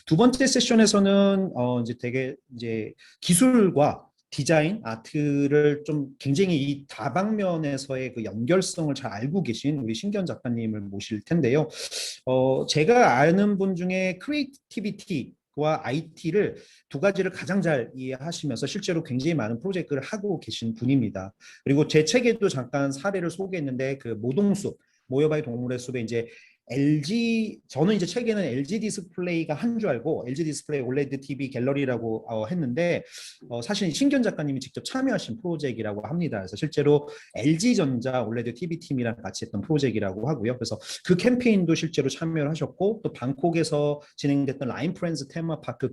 두 번째 세션에서는 이제 되게 이제 기술과 디자인, 아트를 좀 굉장히 이 다방면에서의 그 연결성을 잘 알고 계신 우리 신기현 작가님을 모실 텐데요. 제가 아는 분 중에 크리에이티비티와 IT를 두 가지를 가장 잘 이해하시면서 실제로 굉장히 많은 프로젝트를 하고 계신 분입니다. 그리고 제 책에도 잠깐 사례를 소개했는데 그 모동숲, 모여봐요 동물의 숲에 이제 저는 이제 책에는 LG 디스플레이가 한 줄 알고 LG 디스플레이 올레드 TV 갤러리라고 했는데 사실 신견 작가님이 직접 참여하신 프로젝트라고 합니다. 그래서 실제로 LG전자 올레드 TV 팀이랑 같이 했던 프로젝트라고 하고요. 그래서 그 캠페인도 실제로 참여를 하셨고 또 방콕에서 진행됐던 라인 프렌즈 테마파크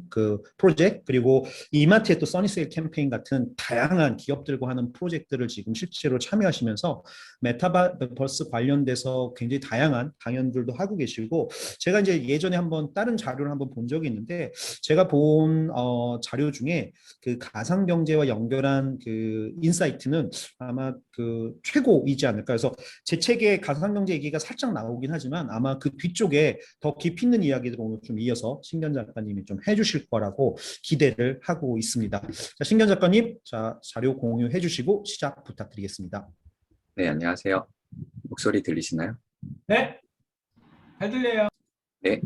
그 프로젝트 그리고 이마트의 또 써니세일 캠페인 같은 다양한 기업들과 하는 프로젝트를 지금 실제로 참여하시면서 메타버스 관련돼서 굉장히 다양한 강연들도 하고 계시고 제가 이제 예전에 한번 다른 자료를 한번 본 적이 있는데 제가 본 자료 중에 그 가상 경제와 연결한 그 인사이트는 아마 그 최고이지 않을까. 그래서 제 책에 가상 경제 얘기가 살짝 나오긴 하지만 아마 그 뒤쪽에 더 깊이 있는 이야기들을 오늘 좀 이어서 신견 작가님이 좀 해주실 거라고 기대를 하고 있습니다. 자, 신견 작가님, 자 자료 공유해 주시고 시작 부탁드리겠습니다. 네, 안녕하세요. 목소리 들리시나요? 네, 잘 들려요. 네.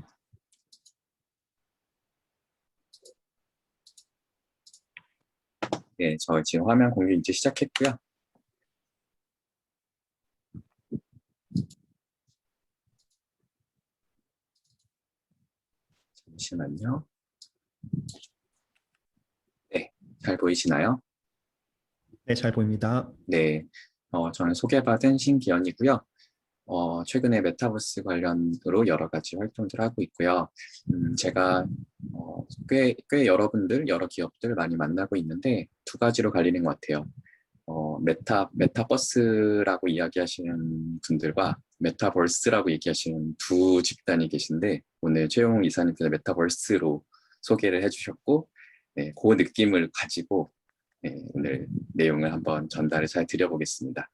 네, 저 지금 화면 공유 이제 시작했고요. 잠시만요. 네, 잘 보이시나요? 네, 잘 보입니다. 네, 저는 소개받은 신기현이고요. 최근에 메타버스 관련으로 여러 가지 활동들을 하고 있고요. 제가 꽤 여러분들, 여러 기업들 많이 만나고 있는데 두 가지로 갈리는 것 같아요. 메타버스라고 이야기하시는 분들과 메타버스라고 얘기하시는 두 집단이 계신데 오늘 최용 이사님께서 메타버스로 소개를 해주셨고 네, 그 느낌을 가지고 네, 오늘 내용을 한번 전달을 잘 드려보겠습니다.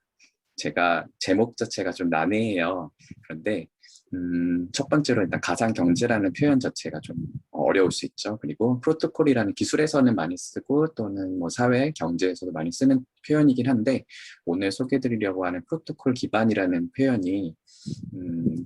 제가 제목 자체가 좀 난해해요. 그런데 첫 번째로 일단 가상 경제라는 표현 자체가 좀 어려울 수 있죠. 그리고 프로토콜이라는 기술에서는 많이 쓰고 또는 뭐 사회 경제에서도 많이 쓰는 표현이긴 한데 오늘 소개드리려고 하는 프로토콜 기반이라는 표현이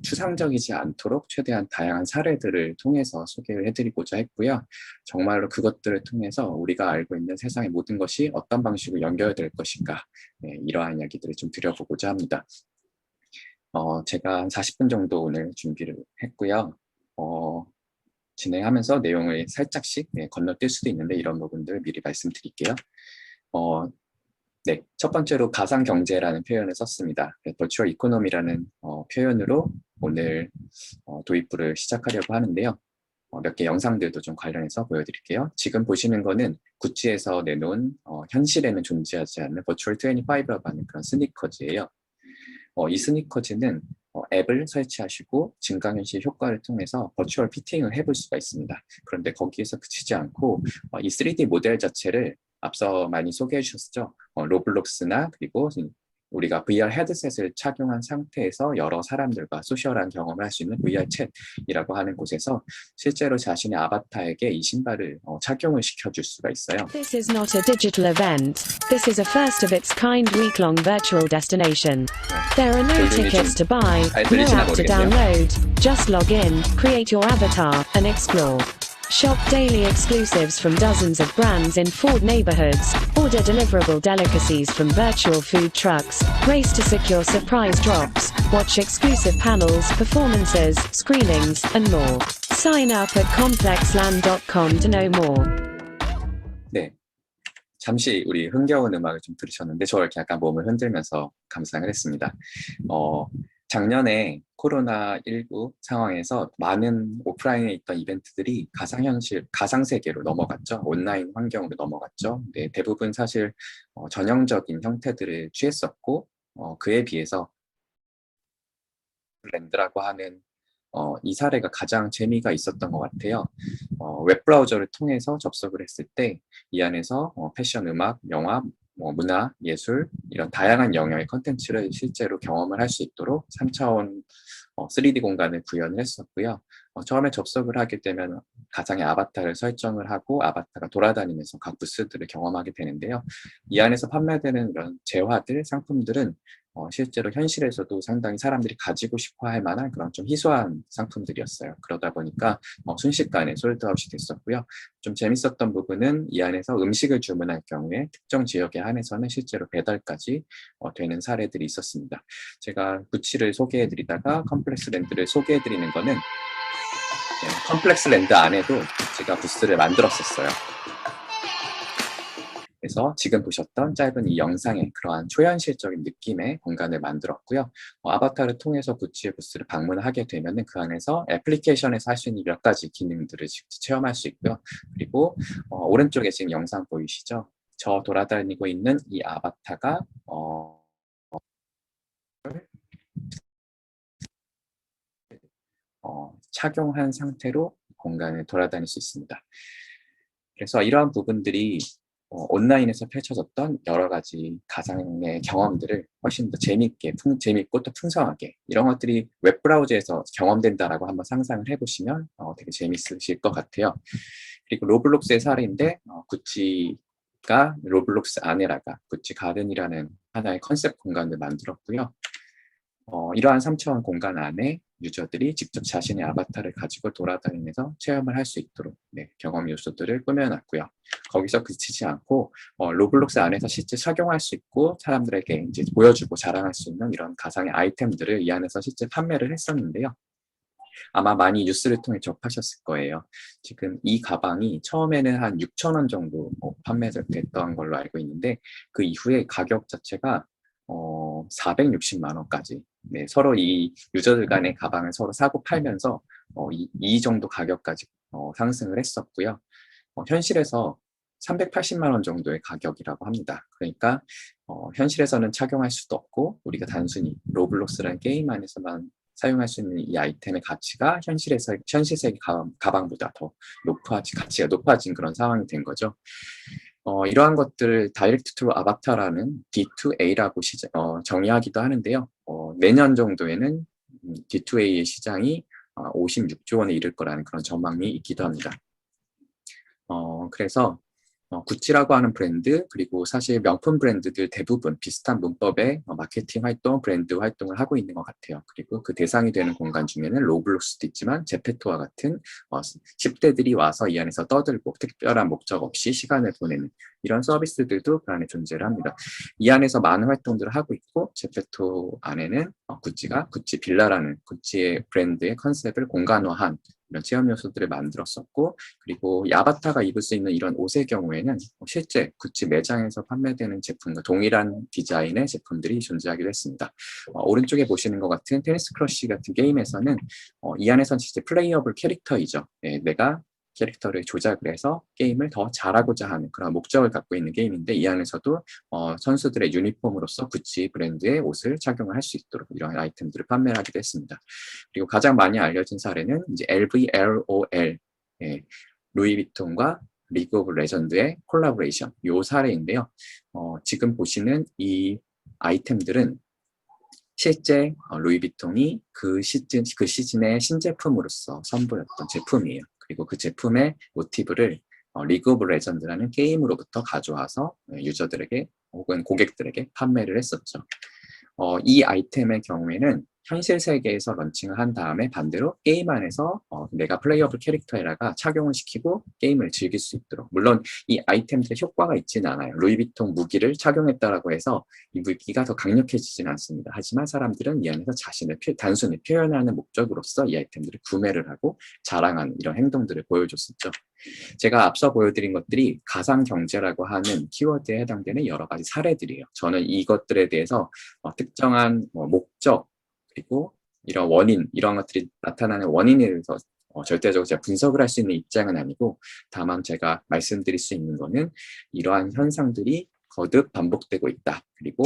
추상적이지 않도록 최대한 다양한 사례들을 통해서 소개를 해드리고자 했고요. 정말로 그것들을 통해서 우리가 알고 있는 세상의 모든 것이 어떤 방식으로 연결될 것인가 네, 이러한 이야기들을 좀 드려보고자 합니다. 제가 한 40분 정도 오늘 준비를 했고요. 진행하면서 내용을 살짝씩 건너뛸 수도 있는데 이런 부분들 미리 말씀드릴게요. 네, 첫 번째로 가상경제라는 표현을 썼습니다. 버추얼 이코노미라는 표현으로 오늘 도입부를 시작하려고 하는데요. 몇 개 영상들도 좀 관련해서 보여드릴게요. 지금 보시는 거는 구찌에서 내놓은 현실에는 존재하지 않는 버추얼 25라고 하는 그런 스니커즈예요. 이 스니커즈는 앱을 설치하시고 증강현실 효과를 통해서 버추얼 피팅을 해볼 수가 있습니다. 그런데 거기에서 그치지 않고 이 3D 모델 자체를 앞서 많이 소개해 주셨죠. 로블록스나 그리고 우리가 VR 헤드셋을 착용한 상태에서 여러 사람들과 소셜한 경험을 할 수 있는 VR 챗이라고 하는 곳에서 실제로 자신의 아바타에게 이 신발을 착용을 시켜줄 수가 있어요. This is not a digital event. This is a first of its kind week-long virtual destination. There are no tickets to buy, no app to download. Just log in, create your avatar, and explore. Shop daily exclusives from dozens of brands in Ford neighborhoods, order deliverable delicacies from virtual food trucks, race to secure surprise drops, watch exclusive panels, performances, screenings, and more. Sign up at complexland.com to know more. 네, 잠시 우리 흥겨운 음악을 좀 들으셨는데 저 이렇게 약간 몸을 흔들면서 감상을 했습니다. 작년에 코로나19 상황에서 많은 오프라인에 있던 이벤트들이 가상현실, 가상세계로 넘어갔죠. 온라인 환경으로 넘어갔죠. 네, 대부분 사실 전형적인 형태들을 취했었고 그에 비해서 랜드라고 하는 이 사례가 가장 재미가 있었던 것 같아요. 웹브라우저를 통해서 접속을 했을 때 이 안에서 패션, 음악, 영화, 문화, 예술 이런 다양한 영역의 컨텐츠를 실제로 경험을 할 수 있도록 3차원 3D 공간을 구현을 했었고요. 처음에 접속을 하게 되면 가상의 아바타를 설정을 하고 아바타가 돌아다니면서 각 부스들을 경험하게 되는데요. 이 안에서 판매되는 이런 재화들, 상품들은 실제로 현실에서도 상당히 사람들이 가지고 싶어 할 만한 그런 좀 희소한 상품들이었어요. 그러다 보니까 순식간에 솔드아웃이 됐었고요. 좀 재밌었던 부분은 이 안에서 음식을 주문할 경우에 특정 지역에 한해서는 실제로 배달까지 되는 사례들이 있었습니다. 제가 구찌를 소개해드리다가 컴플렉스 랜드를 소개해드리는 거는 컴플렉스 랜드 안에도 제가 부스를 만들었었어요. 그래서 지금 보셨던 짧은 이 영상에 그러한 초현실적인 느낌의 공간을 만들었고요. 아바타를 통해서 구찌의 부스를 방문하게 되면 그 안에서 애플리케이션에서 할 수 있는 몇 가지 기능들을 직접 체험할 수 있고요. 그리고 오른쪽에 지금 영상 보이시죠? 저 돌아다니고 있는 이 아바타가 착용한 상태로 공간을 돌아다닐 수 있습니다. 그래서 이러한 부분들이 온라인에서 펼쳐졌던 여러 가지 가상의 경험들을 훨씬 더 재밌고 또 풍성하게 이런 것들이 웹브라우저에서 경험된다라고 한번 상상을 해보시면 되게 재밌으실 것 같아요. 그리고 로블록스의 사례인데 구찌가 로블록스 안에다가 구찌 가든이라는 하나의 컨셉 공간을 만들었고요. 이러한 3차원 공간 안에 유저들이 직접 자신의 아바타를 가지고 돌아다니면서 체험을 할 수 있도록 경험 요소들을 꾸며놨고요. 거기서 그치지 않고 로블록스 안에서 실제 착용할 수 있고 사람들에게 이제 보여주고 자랑할 수 있는 이런 가상의 아이템들을 이 안에서 실제 판매를 했었는데요. 아마 많이 뉴스를 통해 접하셨을 거예요. 지금 이 가방이 처음에는 한 6,000원 정도 판매됐던 걸로 알고 있는데 그 이후에 가격 자체가 460만 원까지 서로 이 유저들 간의 가방을 서로 사고 팔면서 이 정도 가격까지 상승을 했었고요. 현실에서 380만 원 정도의 가격이라고 합니다. 그러니까 현실에서는 착용할 수도 없고 우리가 단순히 로블록스라는 게임 안에서만 사용할 수 있는 이 아이템의 가치가 현실 세계 가방보다 더 가치가 높아진 그런 상황이 된 거죠. 이러한 것들을 다이렉트 투 아바타라는 D2A라고 정의하기도 하는데요. 내년 정도에는 D2A의 시장이 56조 원에 이를 거라는 그런 전망이 있기도 합니다. 그래서 구찌라고 하는 브랜드 그리고 사실 명품 브랜드들 대부분 비슷한 문법의 마케팅 활동, 브랜드 활동을 하고 있는 것 같아요. 그리고 그 대상이 되는 공간 중에는 로블록스도 있지만 제페토와 같은 10대들이 와서 이 안에서 떠들고 특별한 목적 없이 시간을 보내는 이런 서비스들도 그 안에 존재를 합니다. 이 안에서 많은 활동들을 하고 있고 제페토 안에는 구찌가 구찌 빌라라는 구찌의 브랜드의 컨셉을 공간화한 이런 체험 요소들을 만들었었고 그리고 이 아바타가 입을 수 있는 이런 옷의 경우에는 실제 구찌 매장에서 판매되는 제품과 동일한 디자인의 제품들이 존재하기도 했습니다. 오른쪽에 보시는 것 같은 테니스 크러쉬 같은 게임에서는 이 안에서는 진짜 플레이어블 캐릭터이죠. 내가 캐릭터를 조작을 해서 게임을 더 잘하고자 하는 그런 목적을 갖고 있는 게임인데 이 안에서도 선수들의 유니폼으로서 구찌 브랜드의 옷을 착용을 할 수 있도록 이런 아이템들을 판매를 하기도 했습니다. 그리고 가장 많이 알려진 사례는 이제 LVLOL 루이비통과 리그 오브 레전드의 콜라보레이션 이 사례인데요. 지금 보시는 이 아이템들은 실제 루이비통이 그 시즌의 신제품으로서 선보였던 제품이에요. 그리고 그 제품의 모티브를 리그 오브 레전드라는 게임으로부터 가져와서 유저들에게 혹은 고객들에게 판매를 했었죠. 이 아이템의 경우에는 현실 세계에서 런칭을 한 다음에 반대로 게임 안에서 내가 플레이어블 캐릭터에다가 착용을 시키고 게임을 즐길 수 있도록 물론 이 아이템들의 효과가 있지는 않아요. 루이비통 무기를 착용했다라고 해서 이 무기가 더 강력해지지는 않습니다. 하지만 사람들은 이 안에서 자신을 단순히 표현하는 목적으로서 이 아이템들을 구매를 하고 자랑하는 이런 행동들을 보여줬었죠. 제가 앞서 보여드린 것들이 가상경제라고 하는 키워드에 해당되는 여러 가지 사례들이에요. 저는 이것들에 대해서 특정한 목적 그리고 이런 원인, 이런 것들이 나타나는 원인에 대해서 절대적으로 제가 분석을 할 수 있는 입장은 아니고 다만 제가 말씀드릴 수 있는 거는 이러한 현상들이 거듭 반복되고 있다. 그리고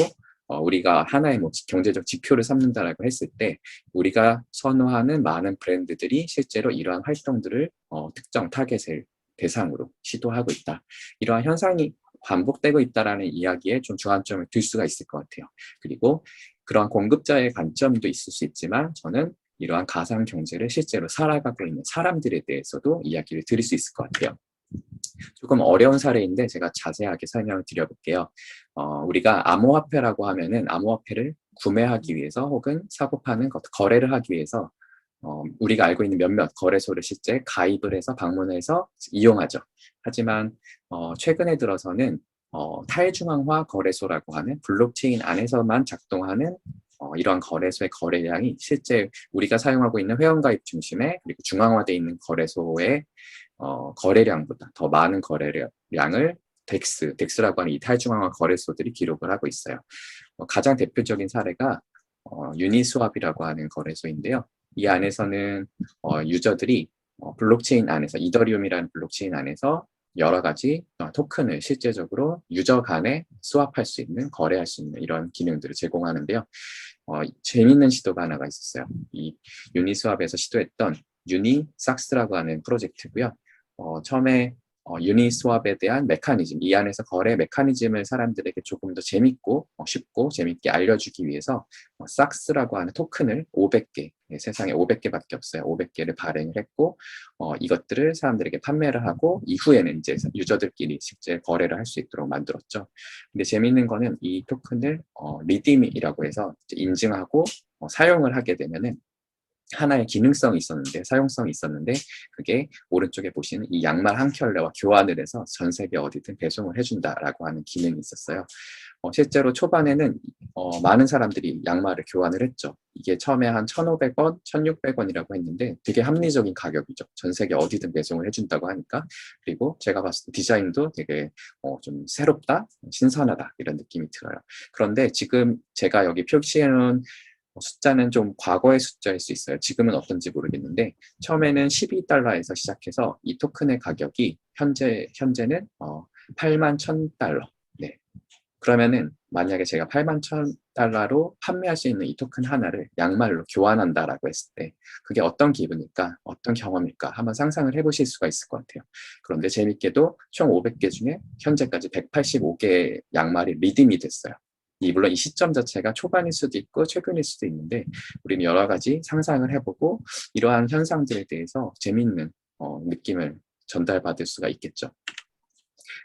우리가 하나의 경제적 지표를 삼는다라고 했을 때 우리가 선호하는 많은 브랜드들이 실제로 이러한 활동들을 특정 타겟을 대상으로 시도하고 있다. 이러한 현상이 반복되고 있다라는 이야기에 좀 주안점을 둘 수가 있을 것 같아요. 그리고 그런 공급자의 관점도 있을 수 있지만 저는 이러한 가상 경제를 실제로 살아가고 있는 사람들에 대해서도 이야기를 드릴 수 있을 것 같아요. 조금 어려운 사례인데 제가 자세하게 설명을 드려볼게요. 우리가 암호화폐라고 하면은 암호화폐를 구매하기 위해서 혹은 사고 파는 것, 거래를 하기 위해서 우리가 알고 있는 몇몇 거래소를 실제 가입을 해서 방문해서 이용하죠. 하지만 최근에 들어서는 탈중앙화 거래소라고 하는 블록체인 안에서만 작동하는 이러한 거래소의 거래량이 실제 우리가 사용하고 있는 회원가입 중심의 그리고 중앙화되어 있는 거래소의 거래량보다 더 많은 거래량을 덱스라고 하는 이 탈중앙화 거래소들이 기록을 하고 있어요. 가장 대표적인 사례가 유니스왑이라고 하는 거래소인데요. 이 안에서는 유저들이 블록체인 안에서 이더리움이라는 블록체인 안에서 여러 가지 토큰을 실제적으로 유저 간에 스왑할 수 있는, 거래할 수 있는 이런 기능들을 제공하는데요. 재밌는 시도가 하나가 있었어요. 이 유니스왑에서 시도했던 유니삭스라고 하는 프로젝트고요. 처음에 유니스왑에 대한 메커니즘, 이 안에서 거래 메커니즘을 사람들에게 조금 더 재밌고 쉽고 재밌게 알려주기 위해서 삭스라고 하는 토큰을 500개, 세상에 500개밖에 없어요. 500개를 발행을 했고 이것들을 사람들에게 판매를 하고 이후에는 이제 유저들끼리 실제 거래를 할 수 있도록 만들었죠. 근데 재밌는 거는 이 토큰을 리딤이라고 해서 인증하고 사용을 하게 되면은 하나의 기능성이 있었는데, 사용성이 있었는데 그게 오른쪽에 보시는 이 양말 한 켤레와 교환을 해서 전 세계 어디든 배송을 해준다라고 하는 기능이 있었어요. 실제로 초반에는 많은 사람들이 양말을 교환을 했죠. 이게 처음에 한 1,500원, 1,600원이라고 했는데 되게 합리적인 가격이죠. 전 세계 어디든 배송을 해준다고 하니까. 그리고 제가 봤을 때 디자인도 되게 좀 새롭다, 신선하다 이런 느낌이 들어요. 그런데 지금 제가 여기 표시해놓은 숫자는 좀 과거의 숫자일 수 있어요. 지금은 어떤지 모르겠는데 처음에는 12달러에서 시작해서 이 토큰의 가격이 현재는 81,000달러. 네. 그러면은 만약에 제가 81,000달러로 판매할 수 있는 이 토큰 하나를 양말로 교환한다라고 했을 때 그게 어떤 기분일까? 어떤 경험일까? 한번 상상을 해보실 수가 있을 것 같아요. 그런데 재밌게도 총 500개 중에 현재까지 185개의 양말이 리딤이 됐어요. 물론 이 시점 자체가 초반일 수도 있고 최근일 수도 있는데 우리는 여러 가지 상상을 해보고 이러한 현상들에 대해서 재미있는 느낌을 전달받을 수가 있겠죠.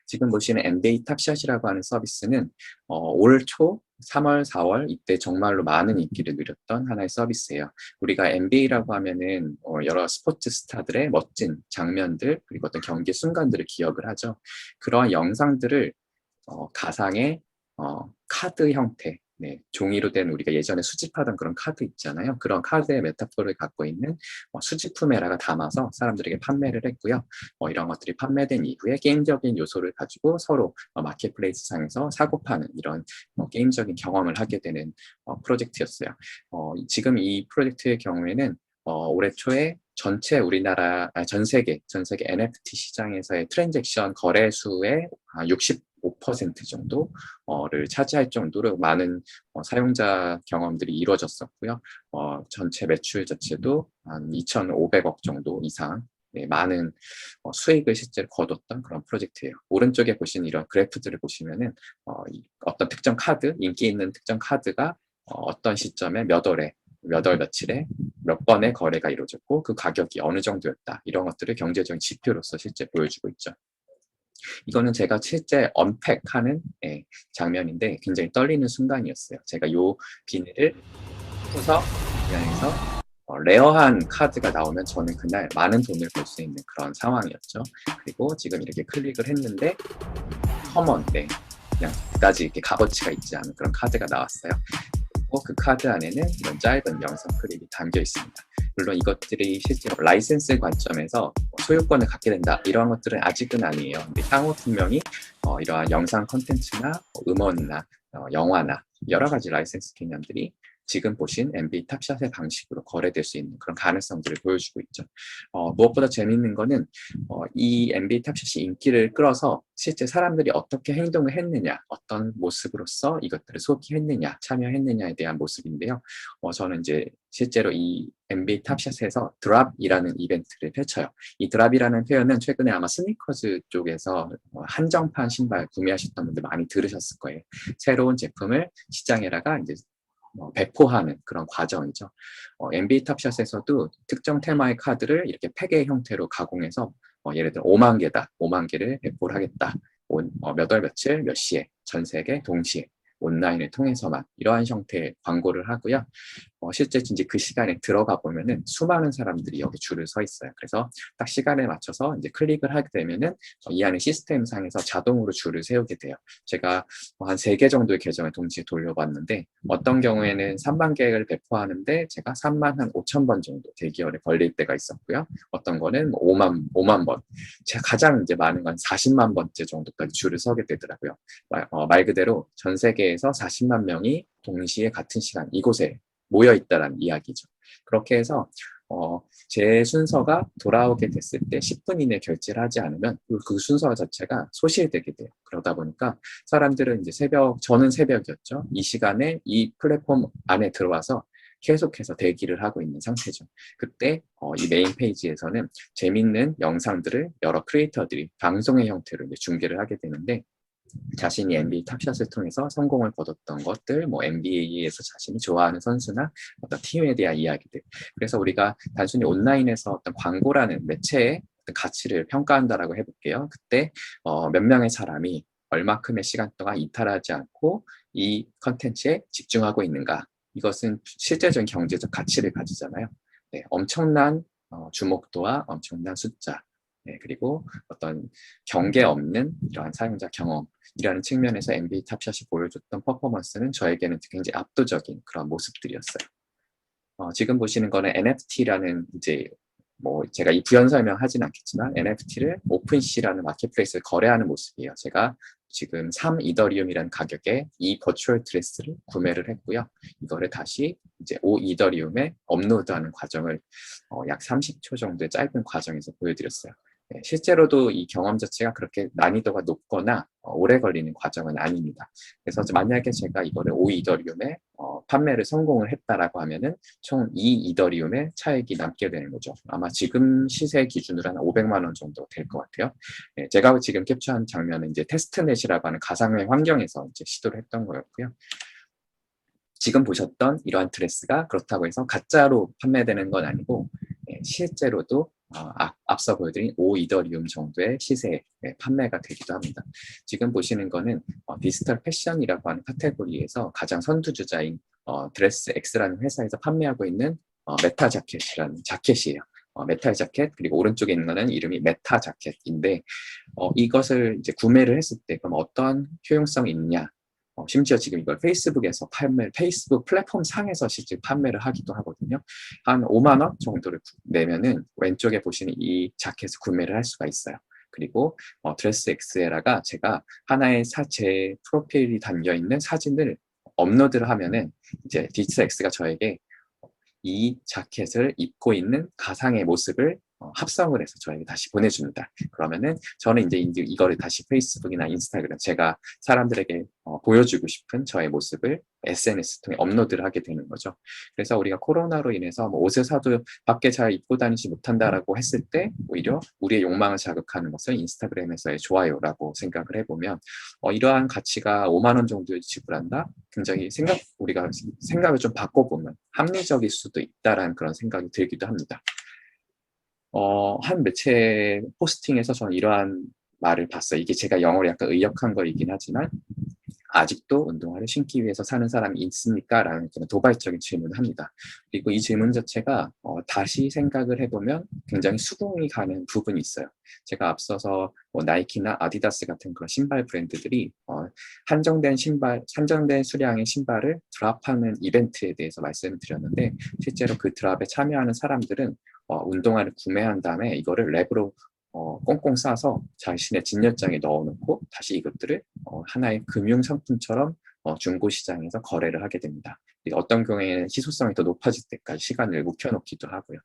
지금 보시는 NBA 탑샷이라고 하는 서비스는 올 초 3월, 4월 이때 정말로 많은 인기를 누렸던 하나의 서비스예요. 우리가 NBA라고 하면은 여러 스포츠 스타들의 멋진 장면들 그리고 어떤 경기 순간들을 기억을 하죠. 그러한 영상들을 가상의 카드 형태, 네, 종이로 된 우리가 예전에 수집하던 그런 카드 있잖아요. 그런 카드의 메타포를 갖고 있는 수집품에다가 담아서 사람들에게 판매를 했고요. 이런 것들이 판매된 이후에 게임적인 요소를 가지고 서로 마켓플레이스 상에서 사고 파는 이런 게임적인 경험을 하게 되는 프로젝트였어요. 지금 이 프로젝트의 경우에는 올해 초에 전체 우리나라, 전 세계 NFT 시장에서의 트랜잭션 거래 수의 65% 정도를 차지할 정도로 많은 사용자 경험들이 이루어졌었고요. 전체 매출 자체도 한 2,500억 정도 이상 많은 수익을 실제로 거뒀던 그런 프로젝트예요. 오른쪽에 보시는 이런 그래프들을 보시면은 어떤 특정 카드, 인기 있는 특정 카드가 어떤 시점에 몇 월에 몇 월 며칠에 몇 번의 거래가 이루어졌고 그 가격이 어느 정도였다. 이런 것들을 경제적인 지표로서 실제 보여주고 있죠. 이거는 제가 실제 언팩하는 장면인데 굉장히 떨리는 순간이었어요. 제가 요 비닐을 풀어서 그냥해서 레어한 카드가 나오면 저는 그날 많은 돈을 벌 수 있는 그런 상황이었죠. 그리고 지금 이렇게 클릭을 했는데 커먼, 그냥 그다지 이렇게 값어치가 있지 않은 그런 카드가 나왔어요. 그리고 그 카드 안에는 이런 짧은 영상 클립이 담겨 있습니다. 물론 이것들이 실제로 라이센스 관점에서 소유권을 갖게 된다 이러한 것들은 아직은 아니에요. 근데 향후 분명히 이러한 영상 콘텐츠나 음원이나 영화나 여러 가지 라이센스 개념들이 지금 보신 NBA 탑샷의 방식으로 거래될 수 있는 그런 가능성들을 보여주고 있죠. 무엇보다 재미있는 거는 이 NBA 탑샷이 인기를 끌어서 실제 사람들이 어떻게 행동을 했느냐, 어떤 모습으로서 이것들을 소비했느냐, 참여했느냐에 대한 모습인데요. 저는 이제 실제로 이 NBA 탑샷에서 드랍이라는 이벤트를 펼쳐요. 이 드랍이라는 표현은 최근에 아마 스니커즈 쪽에서 한정판 신발 구매하셨던 분들 많이 들으셨을 거예요. 새로운 제품을 시장에다가 이제 배포하는 그런 과정이죠. NBA 탑샷에서도 특정 테마의 카드를 이렇게 팩의 형태로 가공해서 예를 들어 5만 개다. 5만 개를 배포를 하겠다. 몇 월 며칠 몇 시에 전 세계 동시에 온라인을 통해서만 이러한 형태의 광고를 하고요. 실제 이제 그 시간에 들어가 보면은 수많은 사람들이 여기 줄을 서 있어요. 그래서 딱 시간에 맞춰서 이제 클릭을 하게 되면은 이 안에 시스템 상에서 자동으로 줄을 세우게 돼요. 제가 한 3개 정도의 계정을 동시에 돌려봤는데 어떤 경우에는 3만 개를 배포하는데 제가 3만 한 5천 번 정도 대기열에 걸릴 때가 있었고요. 어떤 거는 5만 번. 제가 가장 이제 많은 건 40만 번째 정도까지 줄을 서게 되더라고요. 말 그대로 전 세계에서 40만 명이 동시에 같은 시간 이곳에 모여 있다라는 이야기죠. 그렇게 해서 제 순서가 돌아오게 됐을 때 10분 이내 결제를 하지 않으면 그 순서 자체가 소실되게 돼요. 그러다 보니까 사람들은 이제 저는 새벽이었죠. 이 시간에 이 플랫폼 안에 들어와서 계속해서 대기를 하고 있는 상태죠. 그때 이 메인 페이지에서는 재밌는 영상들을 여러 크리에이터들이 방송의 형태로 이제 중계를 하게 되는데 자신이 NBA 탑샷을 통해서 성공을 거뒀던 것들, NBA에서 자신이 좋아하는 선수나 어떤 팀에 대한 이야기들. 그래서 우리가 단순히 온라인에서 어떤 광고라는 매체의 어떤 가치를 평가한다라고 해볼게요. 그때 몇 명의 사람이 얼마큼의 시간 동안 이탈하지 않고 이 컨텐츠에 집중하고 있는가. 이것은 실제적인 경제적 가치를 가지잖아요. 네, 엄청난 주목도와 엄청난 숫자. 네, 그리고 어떤 경계 없는 이러한 사용자 경험이라는 측면에서 NBA 탑샷이 보여줬던 퍼포먼스는 저에게는 굉장히 압도적인 그런 모습들이었어요. 지금 보시는 거는 NFT라는 이제 제가 이 부연 설명하진 않겠지만 NFT를 오픈시라는 마켓플레이스를 거래하는 모습이에요. 제가 지금 3이더리움이라는 가격에 이 버추얼 드레스를 구매를 했고요. 이거를 다시 이제 5이더리움에 업로드하는 과정을 약 30초 정도의 짧은 과정에서 보여드렸어요. 네, 실제로도 이 경험 자체가 그렇게 난이도가 높거나 오래 걸리는 과정은 아닙니다. 그래서 만약에 제가 이거를 5이더리움에 판매를 성공을 했다라고 하면은 총 2이더리움의 차익이 남게 되는 거죠. 아마 지금 시세 기준으로 한 500만 원 정도 될 것 같아요. 네, 제가 지금 캡처한 장면은 이제 테스트넷이라고 하는 가상의 환경에서 이제 시도를 했던 거였고요. 지금 보셨던 이러한 드레스가 그렇다고 해서 가짜로 판매되는 건 아니고 실제로도 앞서 보여드린 5이더리움 정도의 시세에 판매가 되기도 합니다. 지금 보시는 거는 디지털 패션이라고 하는 카테고리에서 가장 선두주자인 드레스 X라는 회사에서 판매하고 있는 메타 자켓이라는 자켓이에요. 메탈 자켓, 그리고 오른쪽에 있는 거는 이름이 메타 자켓인데 이것을 이제 구매를 했을 때 그럼 어떤 효용성이 있냐? 심지어 지금 이걸 페이스북에서 페이스북 플랫폼 상에서 실제 판매를 하기도 하거든요. 한 5만 원 정도를 내면은 왼쪽에 보시는 이 자켓을 구매를 할 수가 있어요. 그리고 드레스 엑스에라가 제가 하나의 제 프로필이 담겨 있는 사진을 업로드를 하면은 이제 디지털 엑스가 저에게 이 자켓을 입고 있는 가상의 모습을 합성을 해서 저에게 다시 보내줍니다. 그러면은 저는 이제 이거를 다시 페이스북이나 인스타그램 제가 사람들에게 보여주고 싶은 저의 모습을 SNS 통해 업로드를 하게 되는 거죠. 그래서 우리가 코로나로 인해서 옷을 사도 밖에 잘 입고 다니지 못한다라고 했을 때 오히려 우리의 욕망을 자극하는 것은 인스타그램에서의 좋아요라고 생각을 해보면 이러한 가치가 5만 원 정도 지불한다? 굉장히 우리가 생각을 좀 바꿔보면 합리적일 수도 있다라는 그런 생각이 들기도 합니다. 한 매체 포스팅에서 저는 이러한 말을 봤어요. 이게 제가 영어로 약간 의역한 거이긴 하지만 아직도 운동화를 신기 위해서 사는 사람이 있습니까? 라는 도발적인 질문을 합니다. 그리고 이 질문 자체가 다시 생각을 해보면 굉장히 수긍이 가는 부분이 있어요. 제가 앞서서 나이키나 아디다스 같은 그런 신발 브랜드들이 한정된 수량의 신발을 드랍하는 이벤트에 대해서 말씀을 드렸는데 실제로 그 드랍에 참여하는 사람들은 운동화를 구매한 다음에 이거를 랩으로 꽁꽁 싸서 자신의 진열장에 넣어놓고 다시 이것들을 하나의 금융 상품처럼 중고시장에서 거래를 하게 됩니다. 어떤 경우에는 희소성이 더 높아질 때까지 시간을 묵혀놓기도 하고요.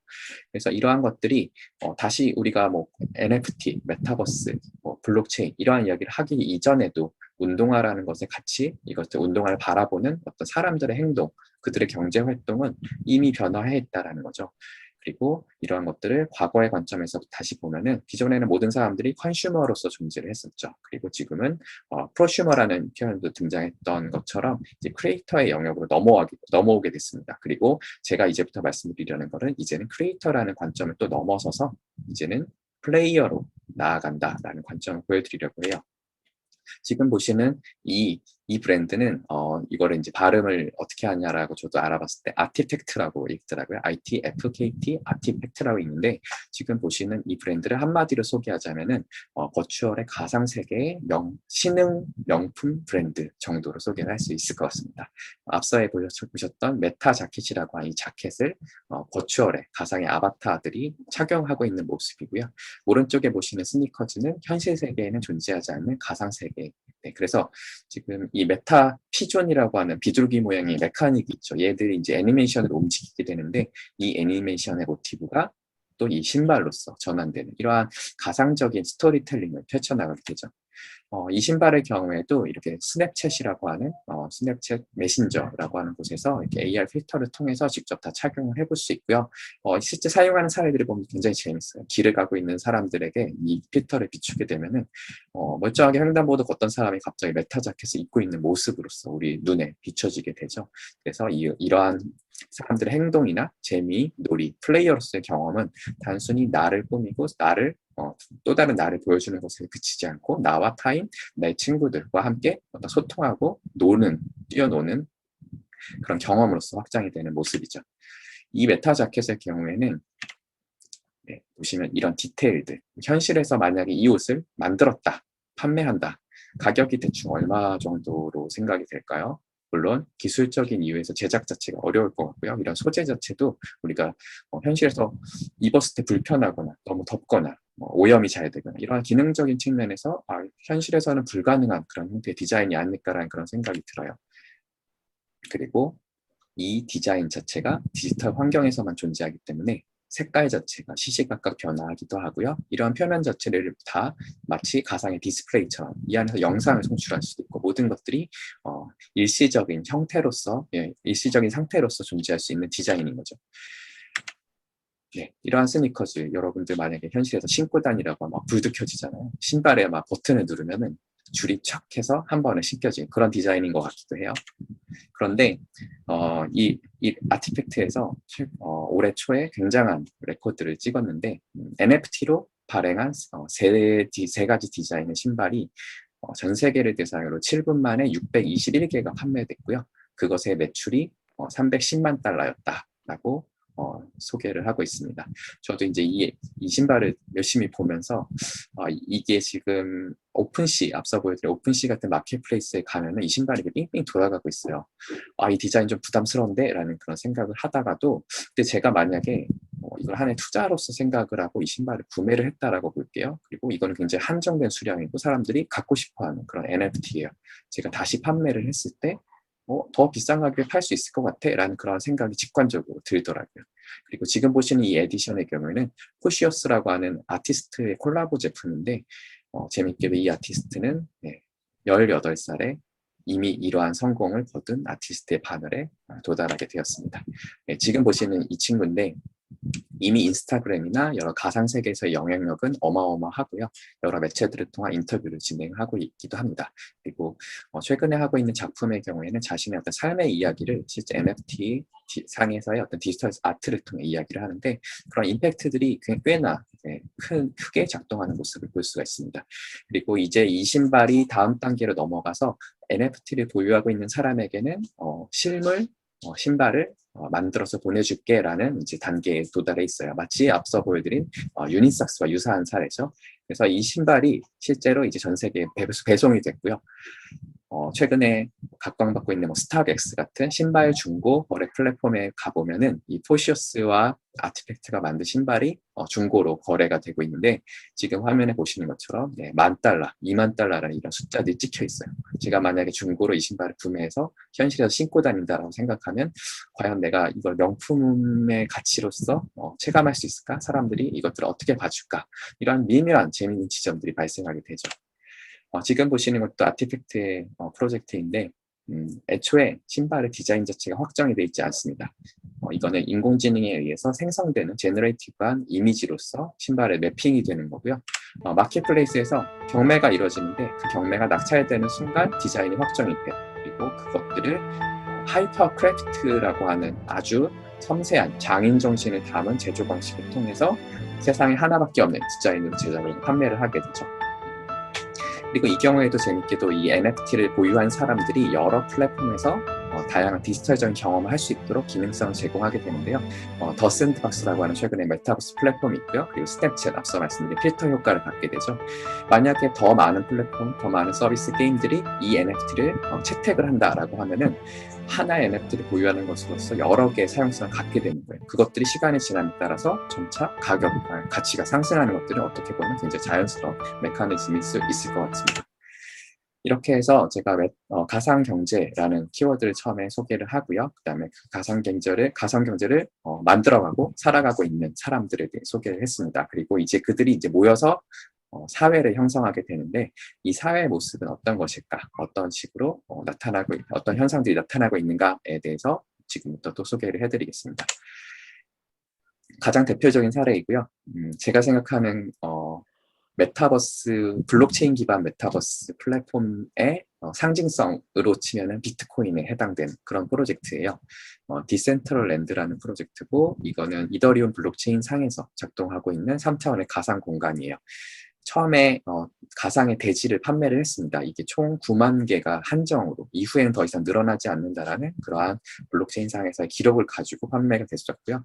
그래서 이러한 것들이 다시 우리가 NFT, 메타버스, 블록체인 이러한 이야기를 하기 이전에도 운동화라는 것의 가치, 이것들 운동화를 바라보는 어떤 사람들의 행동, 그들의 경제 활동은 이미 변화해 있다라는 거죠. 그리고 이러한 것들을 과거의 관점에서 다시 보면은 기존에는 모든 사람들이 컨슈머로서 존재를 했었죠. 그리고 지금은 프로슈머라는 표현도 등장했던 것처럼 이제 크리에이터의 영역으로 넘어오게 됐습니다. 그리고 제가 이제부터 말씀드리려는 거는 이제는 크리에이터라는 관점을 또 넘어서서 이제는 플레이어로 나아간다라는 관점을 보여드리려고 해요. 지금 보시는 이 브랜드는 이거를 이제 발음을 어떻게 하냐라고 저도 알아봤을 때 아티팩트라고 읽더라고요. ITFKT 아티팩트라고 있는데 지금 보시는 이 브랜드를 한마디로 소개하자면은 버추얼의 가상 세계의 신흥 명품 브랜드 정도로 소개를 할 수 있을 것 같습니다. 앞서에 보셨던 메타 자켓이라고 하는 이 자켓을 버추얼의 가상의 아바타들이 착용하고 있는 모습이고요. 오른쪽에 보시는 스니커즈는 현실 세계에는 존재하지 않는 가상 세계. 네, 그래서 지금 이 메타 피존이라고 하는 비둘기 모양의 메카닉이 있죠. 얘들이 이제 애니메이션으로 움직이게 되는데 이 애니메이션의 모티브가 또 이 신발로서 전환되는 이러한 가상적인 스토리텔링을 펼쳐나가게 되죠. 이 신발의 경우에도 이렇게 스냅챗이라고 하는 스냅챗 메신저라고 하는 곳에서 이렇게 AR 필터를 통해서 직접 다 착용을 해볼 수 있고요. 실제 사용하는 사례들을 보면 굉장히 재밌어요. 길을 가고 있는 사람들에게 이 필터를 비추게 되면은 멀쩡하게 횡단보도 걷던 사람이 갑자기 메타 자켓을 입고 있는 모습으로서 우리 눈에 비춰지게 되죠. 그래서 이러한 사람들의 행동이나 재미, 놀이, 플레이어로서의 경험은 단순히 나를 꾸미고 또 다른 나를 보여주는 것에 그치지 않고 나와 타인, 내 친구들과 함께 어떤 소통하고 뛰어노는 그런 경험으로서 확장이 되는 모습이죠. 이 메타 자켓의 경우에는 보시면 이런 디테일들, 현실에서 만약에 이 옷을 만들었다, 판매한다, 가격이 대충 얼마 정도로 생각이 될까요? 물론 기술적인 이유에서 제작 자체가 어려울 것 같고요. 이런 소재 자체도 우리가 현실에서 입었을 때 불편하거나 너무 덥거나 오염이 잘 되거나 이런 기능적인 측면에서 현실에서는 불가능한 그런 형태의 디자인이 아닐까라는 그런 생각이 들어요. 그리고 이 디자인 자체가 디지털 환경에서만 존재하기 때문에 색깔 자체가 시시각각 변화하기도 하고요. 이런 표면 자체를 다 마치 가상의 디스플레이처럼 이 안에서 영상을 송출할 수도 있고 모든 것들이 일시적인 형태로서, 일시적인 상태로서 존재할 수 있는 디자인인 거죠. 네, 이러한 스니커즈 여러분들 만약에 현실에서 신고 다니라고 막 불도 켜지잖아요. 신발에 막 버튼을 누르면은 줄이 촥 해서 한 번에 신겨진 그런 디자인인 것 같기도 해요. 그런데 이 아티팩트에서 올해 초에 굉장한 레코드를 찍었는데 NFT로 발행한 세 가지 디자인의 신발이 전 세계를 대상으로 7분 만에 621개가 판매됐고요. 그것의 매출이 310만 달러였다라고 소개를 하고 있습니다. 저도 이제 이 신발을 열심히 보면서 이게 지금 앞서 보여드린 오픈시 같은 마켓플레이스에 가면은 이 신발이 이렇게 삥삥 돌아가고 있어요. 이 디자인 좀 부담스러운데? 라는 그런 생각을 하다가도 근데 제가 만약에 이걸 하나의 투자로서 생각을 하고 이 신발을 구매를 했다라고 볼게요. 그리고 이거는 굉장히 한정된 수량이고 사람들이 갖고 싶어하는 그런 NFT예요. 제가 다시 판매를 했을 때 더 비싼 가격에 팔 수 있을 것 같아 라는 그런 생각이 직관적으로 들더라고요. 그리고 지금 보시는 이 에디션의 경우에는 포시어스라고 하는 아티스트의 콜라보 제품인데 재밌게도 이 아티스트는 18살에 이미 이러한 성공을 거둔 아티스트의 반열에 도달하게 되었습니다. 지금 보시는 이 친구인데 이미 인스타그램이나 여러 가상세계에서의 영향력은 어마어마하고요. 여러 매체들을 통한 인터뷰를 진행하고 있기도 합니다. 그리고 최근에 하고 있는 작품의 경우에는 자신의 어떤 삶의 이야기를 실제 NFT 상에서의 어떤 디지털 아트를 통해 이야기를 하는데 그런 임팩트들이 꽤나 크게 작동하는 모습을 볼 수가 있습니다. 그리고 이제 이 신발이 다음 단계로 넘어가서 NFT를 보유하고 있는 사람에게는 신발을 만들어서 보내줄게 라는 이제 단계에 도달해 있어요. 마치 앞서 보여드린 유니삭스와 유사한 사례죠. 그래서 이 신발이 실제로 이제 전 세계에 배송이 됐고요. 최근에 각광받고 있는 스타벅스 같은 신발 중고 거래 플랫폼에 가보면은 이 포시어스와 아티팩트가 만든 신발이 중고로 거래가 되고 있는데 지금 화면에 보시는 것처럼 $10,000, $20,000라는 이런 숫자들이 찍혀 있어요. 제가 만약에 중고로 이 신발을 구매해서 현실에서 신고 다닌다라고 생각하면 과연 내가 이걸 명품의 가치로서 체감할 수 있을까? 사람들이 이것들을 어떻게 봐줄까? 이런 미묘한 재미있는 지점들이 발생하게 되죠. 지금 보시는 것도 아티팩트의 프로젝트인데 애초에 신발의 디자인 자체가 확정이 되어 있지 않습니다. 이거는 인공지능에 의해서 생성되는 제너레이티브한 이미지로서 신발에 매핑이 되는 거고요. 마켓플레이스에서 경매가 이루어지는데 그 경매가 낙찰되는 순간 디자인이 확정이 돼요. 그리고 그것들을 하이퍼 크래프트라고 하는 아주 섬세한 장인 정신을 담은 제조 방식을 통해서 세상에 하나밖에 없는 디자인으로 제작을 판매를 하게 되죠. 그리고 이 경우에도 재밌게도 이 NFT를 보유한 사람들이 여러 플랫폼에서 다양한 디지털적인 경험을 할 수 있도록 기능성을 제공하게 되는데요. 더 샌드박스라고 하는 최근에 메타버스 플랫폼이 있고요. 그리고 스냅챗, 앞서 말씀드린 필터 효과를 갖게 되죠. 만약에 더 많은 플랫폼, 더 많은 서비스 게임들이 이 NFT를 채택을 한다라고 하면은 하나의 NFT를 보유하는 것으로서 여러 개의 사용성을 갖게 되는 거예요. 그것들이 시간이 지남에 따라서 점차 가치가 상승하는 것들은 어떻게 보면 굉장히 자연스러운 메커니즘이 있을 것 같습니다. 이렇게 해서 제가 가상경제라는 키워드를 처음에 소개를 하고요. 그 다음에 그 가상경제를 만들어가고 살아가고 있는 사람들에 대해 소개를 했습니다. 그리고 이제 그들이 이제 모여서 사회를 형성하게 되는데 이 사회의 모습은 어떤 것일까? 어떤 식으로 어떤 현상들이 나타나고 있는가에 대해서 지금부터 또 소개를 해드리겠습니다. 가장 대표적인 사례이고요. 제가 생각하는 메타버스, 블록체인 기반 메타버스 플랫폼의 상징성으로 치면은 비트코인에 해당되는 그런 프로젝트예요. 디센트럴랜드라는 프로젝트고 이거는 이더리움 블록체인 상에서 작동하고 있는 3차원의 가상 공간이에요. 처음에 가상의 대지를 판매를 했습니다. 이게 총 9만 개가 한정으로 이후에는 더 이상 늘어나지 않는다라는 그러한 블록체인상에서의 기록을 가지고 판매가 됐었고요.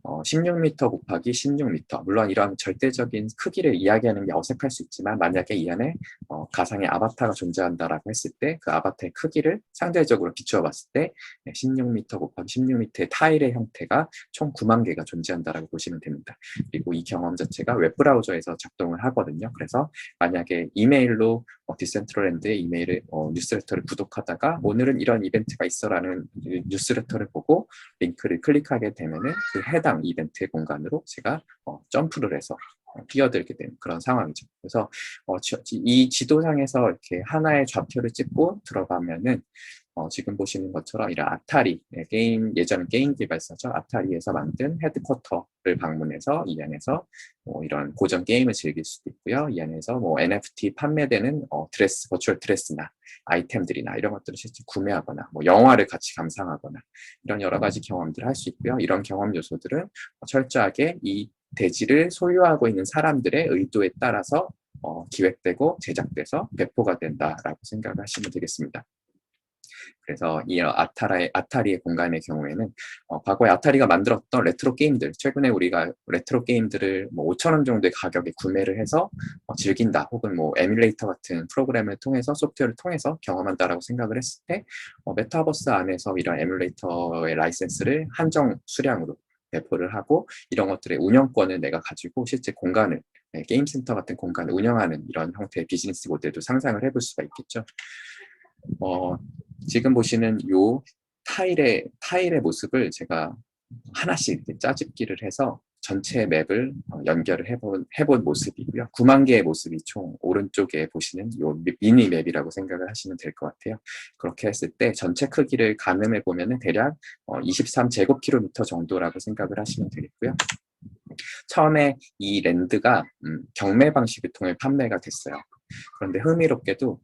16m 곱하기 16m. 물론 이런 절대적인 크기를 이야기하는 게 어색할 수 있지만 만약에 이 안에 가상의 아바타가 존재한다라고 했을 때 그 아바타의 크기를 상대적으로 비추어 봤을 때 16m 곱하기 16m의 타일의 형태가 총 9만 개가 존재한다라고 보시면 됩니다. 그리고 이 경험 자체가 웹브라우저에서 작동을 하거든요. 그래서 만약에 이메일로 디센트럴랜드의 이메일을 뉴스레터를 구독하다가 오늘은 이런 이벤트가 있어라는 뉴스레터를 보고 링크를 클릭하게 되면은 그 해당 이벤트의 공간으로 제가 점프를 해서 뛰어들게 되는 그런 상황이죠. 그래서 이 지도상에서 이렇게 하나의 좌표를 찍고 들어가면은 지금 보시는 것처럼 이런 아타리 게임, 예전 게임 개발사죠. 아타리에서 만든 헤드쿼터를 방문해서 이 안에서 이런 고전 게임을 즐길 수도 있고요. 이 안에서 NFT 판매되는 드레스, 버추얼 드레스나 아이템들이나 이런 것들을 실제 구매하거나 영화를 같이 감상하거나 이런 여러 가지 경험들을 할 수 있고요. 이런 경험 요소들은 철저하게 이 대지를 소유하고 있는 사람들의 의도에 따라서 기획되고 제작돼서 배포가 된다라고 생각하시면 되겠습니다. 그래서 이 아타리의 공간의 경우에는 과거에 아타리가 만들었던 레트로 게임들, 최근에 우리가 레트로 게임들을 5,000원 정도의 가격에 구매를 해서 즐긴다, 혹은 에뮬레이터 같은 프로그램을 통해서 소프트웨어를 통해서 경험한다라고 생각을 했을 때 메타버스 안에서 이런 에뮬레이터의 라이센스를 한정 수량으로 배포를 하고 이런 것들의 운영권을 내가 가지고 실제 공간을 게임 센터 같은 공간을 운영하는 이런 형태의 비즈니스 모델도 상상을 해볼 수가 있겠죠. 지금 보시는 요 타일의 모습을 제가 하나씩 짜집기를 해서 전체 맵을 연결을 해본 모습이고요. 9만 개의 모습이 총 오른쪽에 보시는 요 미니 맵이라고 생각을 하시면 될 것 같아요. 그렇게 했을 때 전체 크기를 가늠해 보면은 대략 23제곱킬로미터 정도라고 생각을 하시면 되겠고요. 처음에 이 랜드가 경매 방식을 통해 판매가 됐어요. 그런데 흥미롭게도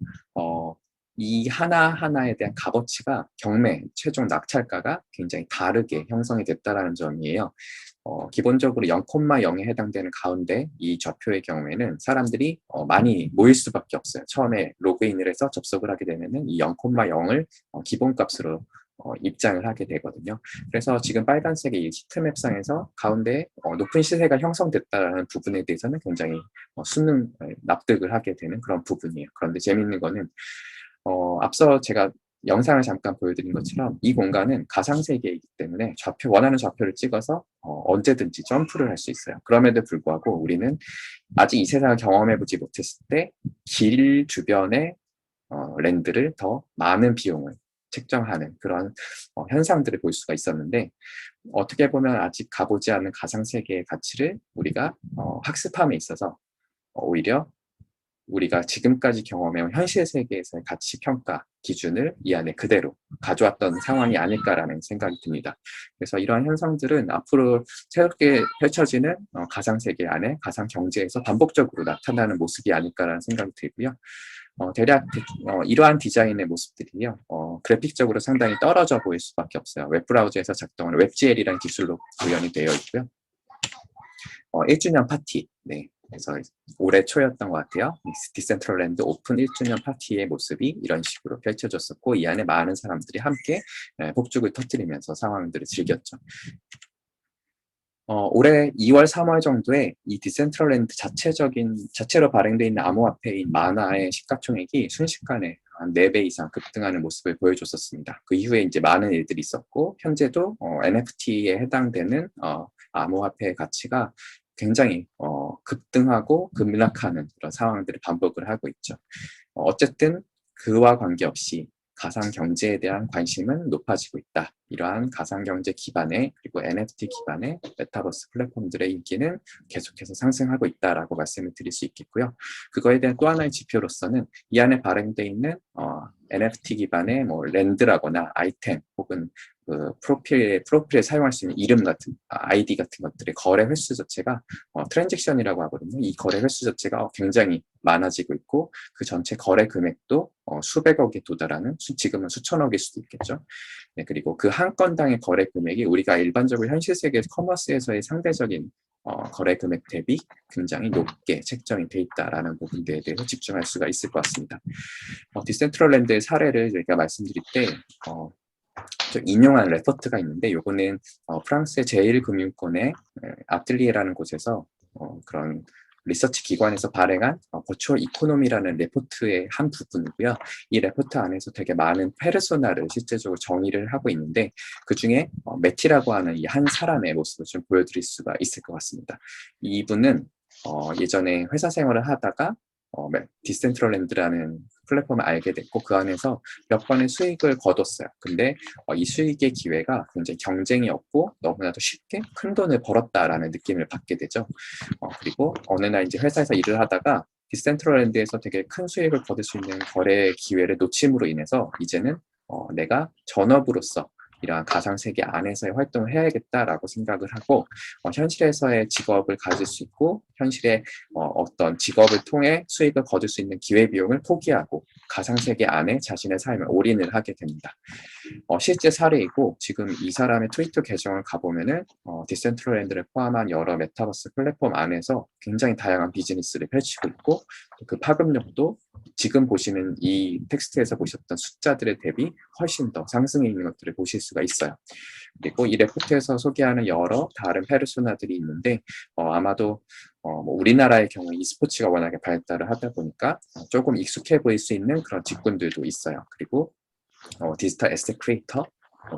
이 하나하나에 대한 값어치가 경매, 최종 낙찰가가 굉장히 다르게 형성이 됐다는 점이에요. 기본적으로 0,0에 해당되는 가운데 이 좌표의 경우에는 사람들이 많이 모일 수밖에 없어요. 처음에 로그인을 해서 접속을 하게 되면은 이 0,0을 기본값으로 입장을 하게 되거든요. 그래서 지금 빨간색의 이 히트맵상에서 가운데 높은 시세가 형성됐다는 부분에 대해서는 굉장히 납득을 하게 되는 그런 부분이에요. 그런데 재밌는 거는 앞서 제가 영상을 잠깐 보여드린 것처럼 이 공간은 가상세계이기 때문에 원하는 좌표를 찍어서 언제든지 점프를 할 수 있어요. 그럼에도 불구하고 우리는 아직 이 세상을 경험해보지 못했을 때 길 주변의 랜드를 더 많은 비용을 책정하는 그런 현상들을 볼 수가 있었는데 어떻게 보면 아직 가보지 않은 가상세계의 가치를 우리가 학습함에 있어서 오히려 우리가 지금까지 경험해온 현실 세계에서의 가치 평가 기준을 이 안에 그대로 가져왔던 상황이 아닐까라는 생각이 듭니다. 그래서 이러한 현상들은 앞으로 새롭게 펼쳐지는 가상세계 안에 가상경제에서 반복적으로 나타나는 모습이 아닐까라는 생각이 들고요. 대략 이러한 디자인의 모습들이요, 그래픽적으로 상당히 떨어져 보일 수밖에 없어요. 웹브라우저에서 작동하는 웹GL이라는 기술로 구현이 되어 있고요. 1주년 파티, 네, 그래서 올해 초였던 것 같아요. 디센트럴랜드 오픈 1주년 파티의 모습이 이런 식으로 펼쳐졌었고, 이 안에 많은 사람들이 함께 폭죽을 터뜨리면서 상황들을 즐겼죠. 올해 2월, 3월 정도에 이 디센트럴랜드 자체로 발행되어 있는 암호화폐인 마나의 시가총액이 순식간에 한 4배 이상 급등하는 모습을 보여줬었습니다. 그 이후에 이제 많은 일들이 있었고, 현재도 NFT에 해당되는 암호화폐의 가치가 굉장히 급등하고 급락하는 그런 상황들을 반복을 하고 있죠. 어쨌든 그와 관계없이 가상경제에 대한 관심은 높아지고 있다. 이러한 가상경제 기반의 그리고 NFT 기반의 메타버스 플랫폼들의 인기는 계속해서 상승하고 있다라고 말씀을 드릴 수 있겠고요. 그거에 대한 또 하나의 지표로서는 이 안에 발행되어 있는 NFT 기반의 뭐 랜드라거나 아이템 혹은 그 프로필에 사용할 수 있는 이름 같은 아이디 같은 것들의 거래 횟수 자체가 트랜잭션이라고 하거든요. 이 거래 횟수 자체가 굉장히 많아지고 있고 그 전체 거래 금액도 수백억에 도달하는 지금은 수천억일 수도 있겠죠. 네, 그리고 그 한 건당의 거래 금액이 우리가 일반적으로 현실 세계 커머스에서의 상대적인 거래 금액 대비 굉장히 높게 책정이 돼 있다라는 부분들에 대해서 집중할 수가 있을 것 같습니다. 디센트럴랜드의 사례를 저희가 말씀드릴 때 저 인용한 레포트가 있는데 요거는 프랑스의 제1금융권의 아틀리에라는 곳에서 그런 리서치 기관에서 발행한 버추얼 이코노미라는 레포트의 한 부분이고요. 이 레포트 안에서 되게 많은 페르소나를 실제적으로 정의를 하고 있는데 그중에 매티라고 하는 이 한 사람의 모습을 좀 보여드릴 수가 있을 것 같습니다. 이분은 예전에 회사 생활을 하다가 디센트럴랜드라는 플랫폼을 알게 됐고 그 안에서 몇 번의 수익을 거뒀어요. 근데 이 수익의 기회가 굉장히 경쟁이 없고 너무나도 쉽게 큰 돈을 벌었다라는 느낌을 받게 되죠. 그리고 어느 날 이제 회사에서 일을 하다가 디센트럴랜드에서 되게 큰 수익을 거둘 수 있는 거래 기회를 놓침으로 인해서 이제는 내가 전업으로서 이러한 가상세계 안에서의 활동을 해야겠다라고 생각을 하고 현실에서의 직업을 가질 수 있고 현실의 어떤 직업을 통해 수익을 거둘 수 있는 기회비용을 포기하고 가상세계 안에 자신의 삶을 올인을 하게 됩니다. 실제 사례이고 지금 이 사람의 트위터 계정을 가보면은 디센트럴랜드를 포함한 여러 메타버스 플랫폼 안에서 굉장히 다양한 비즈니스를 펼치고 있고 그 파급력도 지금 보시는 이 텍스트에서 보셨던 숫자들에 대비 훨씬 더 상승해 있는 것들을 보실 수가 있어요. 그리고 이 레포트에서 소개하는 여러 다른 페르소나들이 있는데 아마도 뭐 우리나라의 경우 e스포츠가 워낙에 발달을 하다 보니까 조금 익숙해 보일 수 있는 그런 직군들도 있어요. 그리고 디지털 에셋 크리에이터,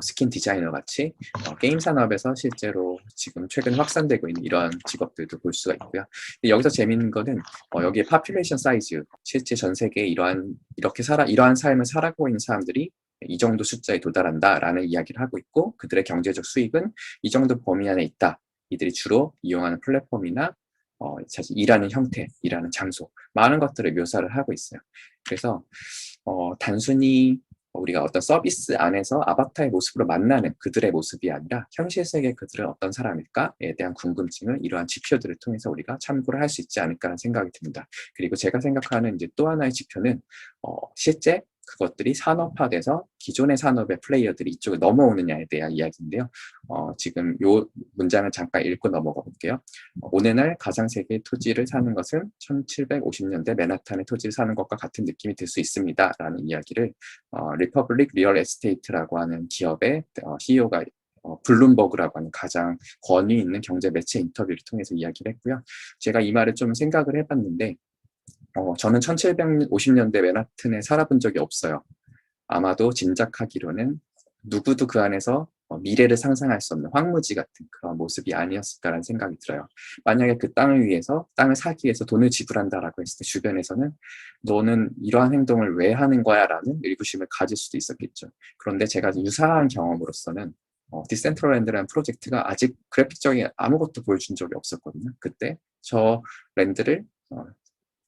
스킨 디자이너 같이 게임 산업에서 실제로 지금 최근 확산되고 있는 이러한 직업들도 볼 수가 있고요. 근데 여기서 재미있는 거는 여기에 파퓰레이션 사이즈, 실제 전 세계에 이러한 삶을 살아가고 있는 사람들이 이 정도 숫자에 도달한다라는 이야기를 하고 있고 그들의 경제적 수익은 이 정도 범위 안에 있다. 이들이 주로 이용하는 플랫폼이나 일하는 형태, 일하는 장소, 많은 것들을 묘사를 하고 있어요. 그래서 단순히 우리가 어떤 서비스 안에서 아바타의 모습으로 만나는 그들의 모습이 아니라 현실 세계 그들은 어떤 사람일까에 대한 궁금증을 이러한 지표들을 통해서 우리가 참고를 할 수 있지 않을까라는 생각이 듭니다. 그리고 제가 생각하는 이제 또 하나의 지표는 실제 그것들이 산업화돼서 기존의 산업의 플레이어들이 이쪽에 넘어오느냐에 대한 이야기인데요. 지금 이 문장을 잠깐 읽고 넘어가 볼게요. 어느 날 가상세계의 토지를 사는 것은 1750년대 맨하탄의 토지를 사는 것과 같은 느낌이 들 수 있습니다. 라는 이야기를 리퍼블릭 리얼 에스테이트라고 하는 기업의 CEO가 블룸버그라고 하는 가장 권위 있는 경제 매체 인터뷰를 통해서 이야기를 했고요. 제가 이 말을 좀 생각을 해봤는데 저는 1750년대 맨하튼에 살아본 적이 없어요. 아마도 짐작하기로는 누구도 그 안에서 미래를 상상할 수 없는 황무지 같은 그런 모습이 아니었을까라는 생각이 들어요. 만약에 그 땅을 사기 위해서 돈을 지불한다라고 했을 때 주변에서는 너는 이러한 행동을 왜 하는 거야? 라는 의구심을 가질 수도 있었겠죠. 그런데 제가 유사한 경험으로서는 디센트럴랜드라는 프로젝트가 아직 그래픽적인 아무것도 보여준 적이 없었거든요. 그때 저 랜드를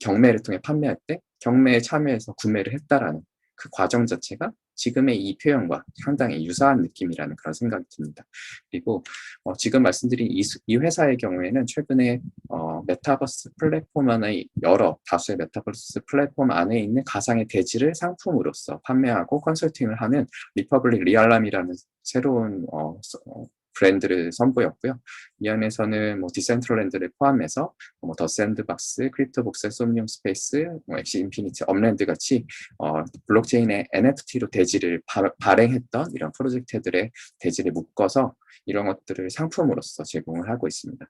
경매를 통해 판매할 때 경매에 참여해서 구매를 했다라는 그 과정 자체가 지금의 이 표현과 상당히 유사한 느낌이라는 그런 생각이 듭니다. 그리고 지금 말씀드린 이 회사의 경우에는 최근에 메타버스 플랫폼 안에 여러 다수의 메타버스 플랫폼 안에 있는 가상의 대지를 상품으로서 판매하고 컨설팅을 하는 리퍼블릭 리알람이라는 새로운 브랜드를 선보였고요. 이 안에서는 뭐 디센트럴랜드를 포함해서 더 샌드박스, 크립토복스, 솜니움 스페이스, 엑시 인피니티, 업랜드 같이 블록체인의 NFT로 대지를 발행했던 이런 프로젝트들의 대지를 묶어서 이런 것들을 상품으로서 제공을 하고 있습니다.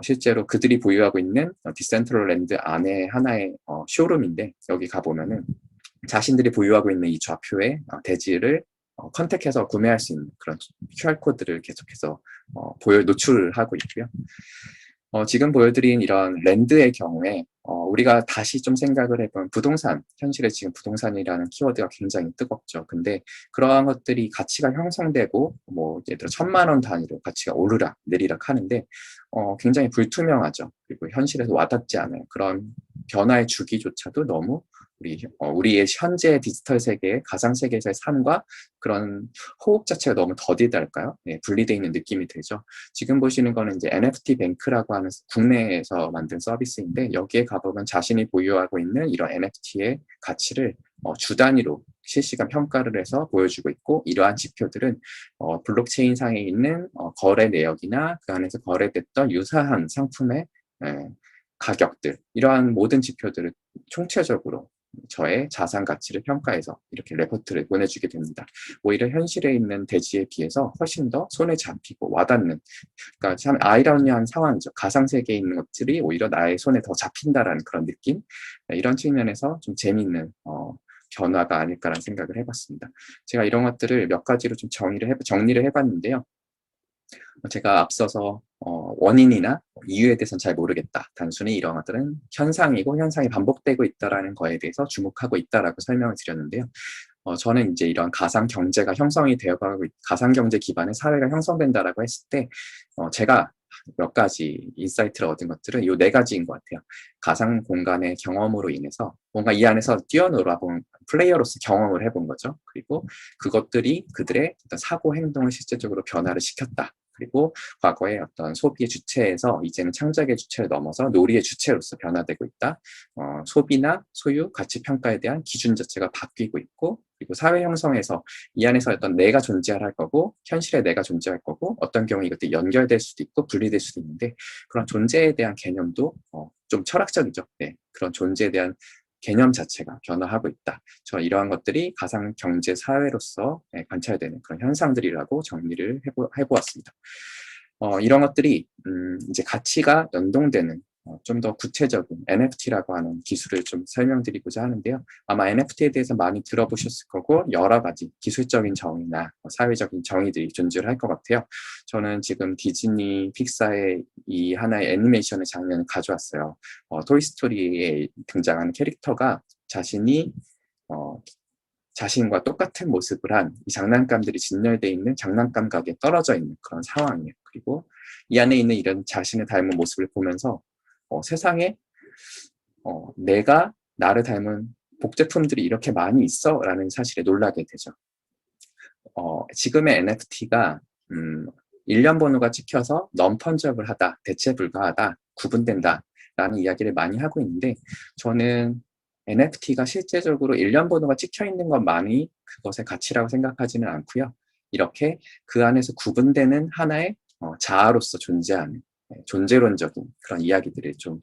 실제로 그들이 보유하고 있는 디센트럴랜드 안에 하나의 쇼룸인데 여기 가보면은 자신들이 보유하고 있는 이 좌표의 대지를 컨택해서 구매할 수 있는 그런 QR코드를 계속해서 노출하고 있고요. 지금 보여드린 이런 랜드의 경우에 우리가 다시 좀 생각을 해보면 부동산, 현실에 지금 부동산이라는 키워드가 굉장히 뜨겁죠. 근데 그러한 것들이 가치가 형성되고 뭐 예를 들어 1,000만 원 단위로 가치가 오르락 내리락 하는데 굉장히 불투명하죠. 그리고 현실에서 와닿지 않아요. 그런 변화의 주기조차도 너무 우리의 현재 디지털 세계의 가상 세계에서의 삶과 그런 호흡 자체가 너무 더디달까요? 네, 분리되어 있는 느낌이 들죠. 지금 보시는 거는 이제 NFT 뱅크라고 하는 국내에서 만든 서비스인데 여기에 가보면 자신이 보유하고 있는 이런 NFT의 가치를 주 단위로 실시간 평가를 해서 보여주고 있고 이러한 지표들은 블록체인 상에 있는 거래 내역이나 그 안에서 거래됐던 유사한 상품의 가격들 이러한 모든 지표들을 총체적으로 저의 자산 가치를 평가해서 이렇게 레포트를 보내주게 됩니다. 오히려 현실에 있는 대지에 비해서 훨씬 더 손에 잡히고 와닿는, 그러니까 참 아이러니한 상황이죠. 가상 세계에 있는 것들이 오히려 나의 손에 더 잡힌다라는 그런 느낌. 이런 측면에서 좀 재미있는 변화가 아닐까라는 생각을 해봤습니다. 제가 이런 것들을 몇 가지로 좀 정리를 해봤는데요. 제가 앞서서 원인이나 이유에 대해서는 잘 모르겠다. 단순히 이런 것들은 현상이고 현상이 반복되고 있다는 거에 대해서 주목하고 있다라고 설명을 드렸는데요. 저는 이제 이런 가상 경제가 형성이 되어가고 가상 경제 기반의 사회가 형성된다라고 했을 때 제가 몇 가지 인사이트를 얻은 것들은 이 4가지인 것 같아요. 가상 공간의 경험으로 인해서 뭔가 이 안에서 뛰어놀아본 플레이어로서 경험을 해본 거죠. 그리고 그것들이 그들의 어떤 사고 행동을 실제적으로 변화를 시켰다. 그리고 과거의 어떤 소비의 주체에서 이제는 창작의 주체를 넘어서 놀이의 주체로서 변화되고 있다. 소비나 소유, 가치 평가에 대한 기준 자체가 바뀌고 있고, 그리고 사회 형성에서 이 안에서 어떤 내가 존재할 거고, 현실의 내가 존재할 거고, 어떤 경우 이것들이 연결될 수도 있고 분리될 수도 있는데 그런 존재에 대한 개념도 좀 철학적이죠. 네, 그런 존재에 대한 개념 자체가 변화하고 있다. 저 이러한 것들이 가상 경제 사회로서 관찰되는 그런 현상들이라고 정리를 해보았습니다. 이런 것들이 이제 가치가 연동되는 좀 더 구체적인 NFT라고 하는 기술을 좀 설명드리고자 하는데요. 아마 NFT에 대해서 많이 들어보셨을 거고 여러 가지 기술적인 정의나 사회적인 정의들이 존재를 할 것 같아요. 저는 지금 디즈니 픽사의 이 하나의 애니메이션의 장면을 가져왔어요. 토이스토리에 등장하는 캐릭터가 자신이 자신과 똑같은 모습을 한 이 장난감들이 진열되어 있는 장난감 가게에 떨어져 있는 그런 상황이에요. 그리고 이 안에 있는 이런 자신을 닮은 모습을 보면서 세상에 내가 나를 닮은 복제품들이 이렇게 많이 있어 라는 사실에 놀라게 되죠. 지금의 NFT가 1년 번호가 찍혀서 non-fungible 대체 불가하다, 구분된다 라는 이야기를 많이 하고 있는데 저는 NFT가 실제적으로 1년 번호가 찍혀 있는 것만이 그것의 가치라고 생각하지는 않고요. 이렇게 그 안에서 구분되는 하나의 자아로서 존재하는 존재론적인 그런 이야기들을 좀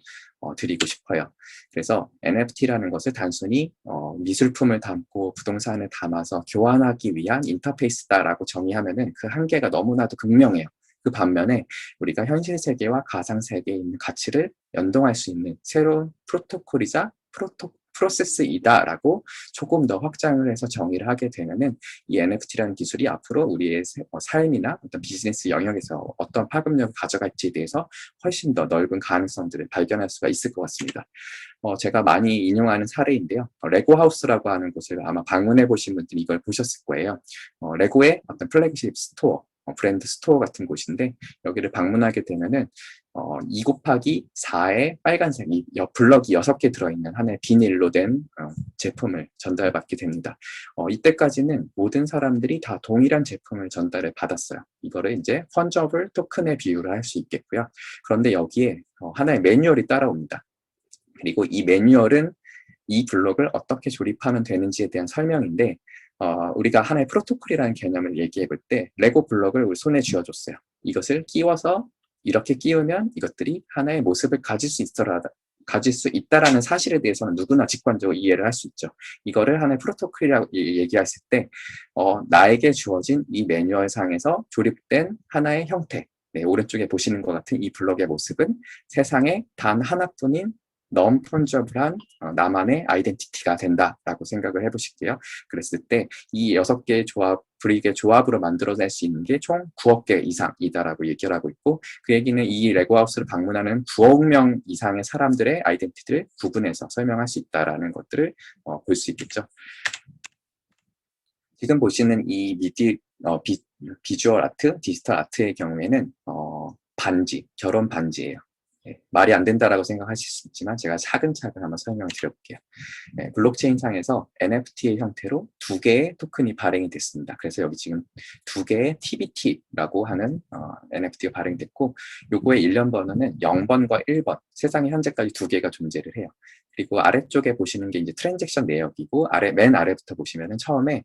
드리고 싶어요. 그래서 NFT라는 것을 단순히 미술품을 담고 부동산을 담아서 교환하기 위한 인터페이스다라고 정의하면은 그 한계가 너무나도 극명해요. 그 반면에 우리가 현실 세계와 가상 세계에 있는 가치를 연동할 수 있는 새로운 프로토콜이자 프로세스이다라고 조금 더 확장을 해서 정의를 하게 되면은 이 NFT라는 기술이 앞으로 우리의 삶이나 어떤 비즈니스 영역에서 어떤 파급력을 가져갈지에 대해서 훨씬 더 넓은 가능성들을 발견할 수가 있을 것 같습니다. 제가 많이 인용하는 사례인데요. 레고하우스라고 하는 곳을 아마 방문해 보신 분들이 이걸 보셨을 거예요. 레고의 어떤 플래그십 스토어, 브랜드 스토어 같은 곳인데 여기를 방문하게 되면은 2 곱하기 4의 빨간색 블럭이 6개 들어있는 하나의 비닐로 된 제품을 전달받게 됩니다. 이때까지는 모든 사람들이 다 동일한 제품을 전달을 받았어요. 이거를 이제 펀저블 토큰에 비유를 할 수 있겠고요. 그런데 여기에 하나의 매뉴얼이 따라옵니다. 그리고 이 매뉴얼은 이 블록을 어떻게 조립하면 되는지에 대한 설명인데 우리가 하나의 프로토콜이라는 개념을 얘기해 볼 때 레고 블록을 우리 손에 쥐어줬어요. 이것을 끼워서 이렇게 끼우면 이것들이 하나의 모습을 가질 수 있다라는 사실에 대해서는 누구나 직관적으로 이해를 할 수 있죠. 이거를 하나의 프로토콜이라고 얘기했을 때 나에게 주어진 이 매뉴얼 상에서 조립된 하나의 형태, 네, 오른쪽에 보시는 것 같은 이 블록의 모습은 세상에 단 하나뿐인 non-fungible 나만의 아이덴티티가 된다라고 생각을 해보실게요. 그랬을 때 이 6개의 브릭의 조합으로 만들어낼 수 있는 게 총 9억 개 이상이다라고 얘기를 하고 있고, 그 얘기는 이 레고하우스를 방문하는 9억 명 이상의 사람들의 아이덴티티를 구분해서 설명할 수 있다라는 것들을 볼 수 있겠죠. 지금 보시는 이 비주얼 아트, 디지털 아트의 경우에는 결혼 반지예요. 네, 말이 안 된다라고 생각하실 수 있지만 제가 차근차근 한번 설명을 드려볼게요. 네, 블록체인 상에서 NFT의 형태로 2개의 토큰이 발행이 됐습니다. 그래서 여기 지금 2개의 TBT라고 하는 NFT가 발행됐고, 요거의 일련 번호는 0번과 1번, 세상에 현재까지 2개가 존재를 해요. 그리고 아래쪽에 보시는 게 이제 트랜잭션 내역이고, 맨 아래부터 보시면은 처음에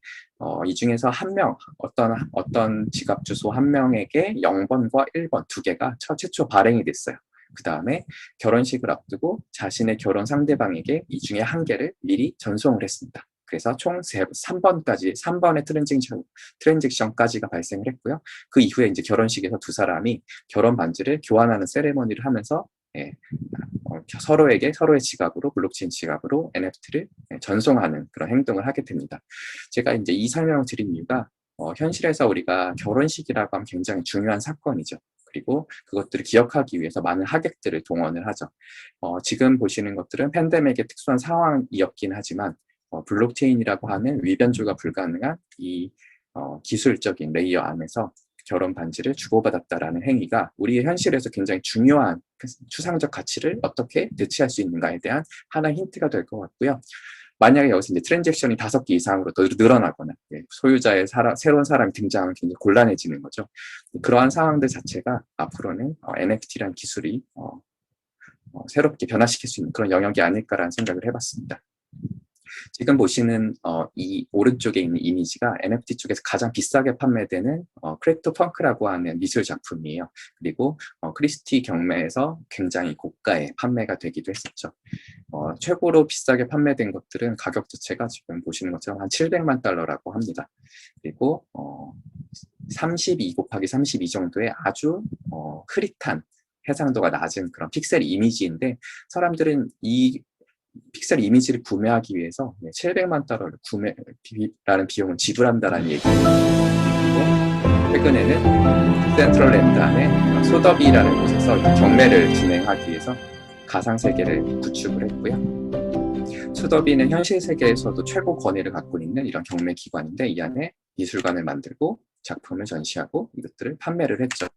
이 중에서 한 명, 어떤 지갑 주소 한 명에게 0번과 1번 2개가 최초 발행이 됐어요. 그 다음에 결혼식을 앞두고 자신의 결혼 상대방에게 이 중에 1개를 미리 전송을 했습니다. 그래서 총 3번의 트랜잭션까지가 발생을 했고요. 그 이후에 이제 결혼식에서 두 사람이 결혼 반지를 교환하는 세레머니를 하면서 서로의 지갑으로, 블록체인 지갑으로 NFT를 전송하는 그런 행동을 하게 됩니다. 제가 이제 이 설명을 드린 이유가 현실에서 우리가 결혼식이라고 하면 굉장히 중요한 사건이죠. 그리고 그것들을 기억하기 위해서 많은 하객들을 동원을 하죠. 지금 보시는 것들은 팬데믹의 특수한 상황이었긴 하지만 블록체인이라고 하는 위변조가 불가능한 이 기술적인 레이어 안에서 결혼 반지를 주고받았다라는 행위가 우리의 현실에서 굉장히 중요한 추상적 가치를 어떻게 대체할 수 있는가에 대한 하나의 힌트가 될 것 같고요. 만약에 여기서 이제 트랜잭션이 5개 이상으로 더 늘어나거나 소유자의 새로운 사람이 등장하면 굉장히 곤란해지는 거죠. 그러한 상황들 자체가 앞으로는 NFT라는 기술이 새롭게 변화시킬 수 있는 그런 영역이 아닐까라는 생각을 해봤습니다. 지금 보시는 이 오른쪽에 있는 이미지가 NFT 쪽에서 가장 비싸게 판매되는 크립토펑크라고 하는 미술 작품이에요. 그리고 크리스티 경매에서 굉장히 고가에 판매가 되기도 했었죠. 최고로 비싸게 판매된 것들은 가격 자체가 지금 보시는 것처럼 한 700만 달러라고 합니다. 그리고 32 곱하기 32 정도의 아주 흐릿한 해상도가 낮은 그런 픽셀 이미지인데, 사람들은 이 픽셀 이미지를 구매하기 위해서 700만 달러를 라는 비용을 지불한다라는 얘기예요. 그리고 최근에는 센트럴랜드 안에 소더비라는 곳에서 경매를 진행하기 위해서 가상세계를 구축을 했고요. 소더비는 현실 세계에서도 최고 권위를 갖고 있는 이런 경매 기관인데, 이 안에 미술관을 만들고 작품을 전시하고 이것들을 판매를 했죠.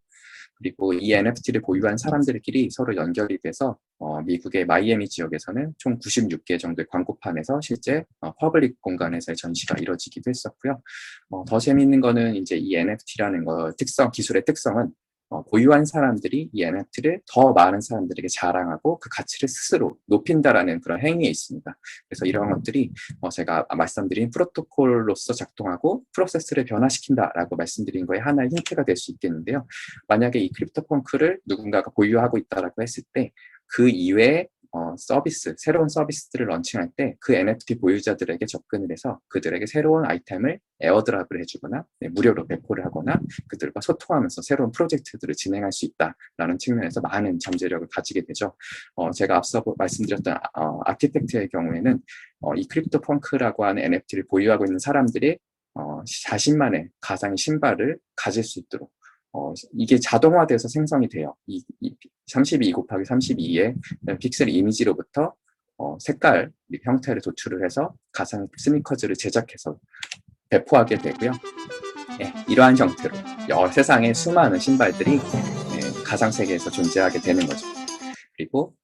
그리고 이 NFT를 보유한 사람들끼리 서로 연결이 돼서 미국의 마이애미 지역에서는 총 96개 정도의 광고판에서 실제 퍼블릭 공간에서의 전시가 이루어지기도 했었고요. 더 재미있는 거는 이제 이 NFT라는 기술의 특성은 보유한 사람들이 이 NFT를 더 많은 사람들에게 자랑하고 그 가치를 스스로 높인다라는 그런 행위에 있습니다. 그래서 이런 것들이 제가 말씀드린 프로토콜로서 작동하고 프로세스를 변화시킨다라고 말씀드린 거에 하나의 힌트가 될 수 있겠는데요. 만약에 이 크립토펑크를 누군가가 보유하고 있다라고 했을 때 그 이외에 새로운 서비스들을 런칭할 때 그 NFT 보유자들에게 접근을 해서 그들에게 새로운 아이템을 에어드랍을 해주거나 무료로 배포를 하거나 그들과 소통하면서 새로운 프로젝트들을 진행할 수 있다라는 측면에서 많은 잠재력을 가지게 되죠. 제가 앞서 말씀드렸던 아키텍트의 경우에는 이 크립토펑크라고 하는 NFT를 보유하고 있는 사람들이 자신만의 가상의 신발을 가질 수 있도록 이게 자동화돼서 생성이 돼요. 32 곱하기 32의 픽셀 이미지로부터 색깔 형태를 도출을 해서 가상 스니커즈를 제작해서 배포하게 되고요. 이러한 형태로 세상에 수많은 신발들이 가상 세계에서 존재하게 되는 거죠. 그리고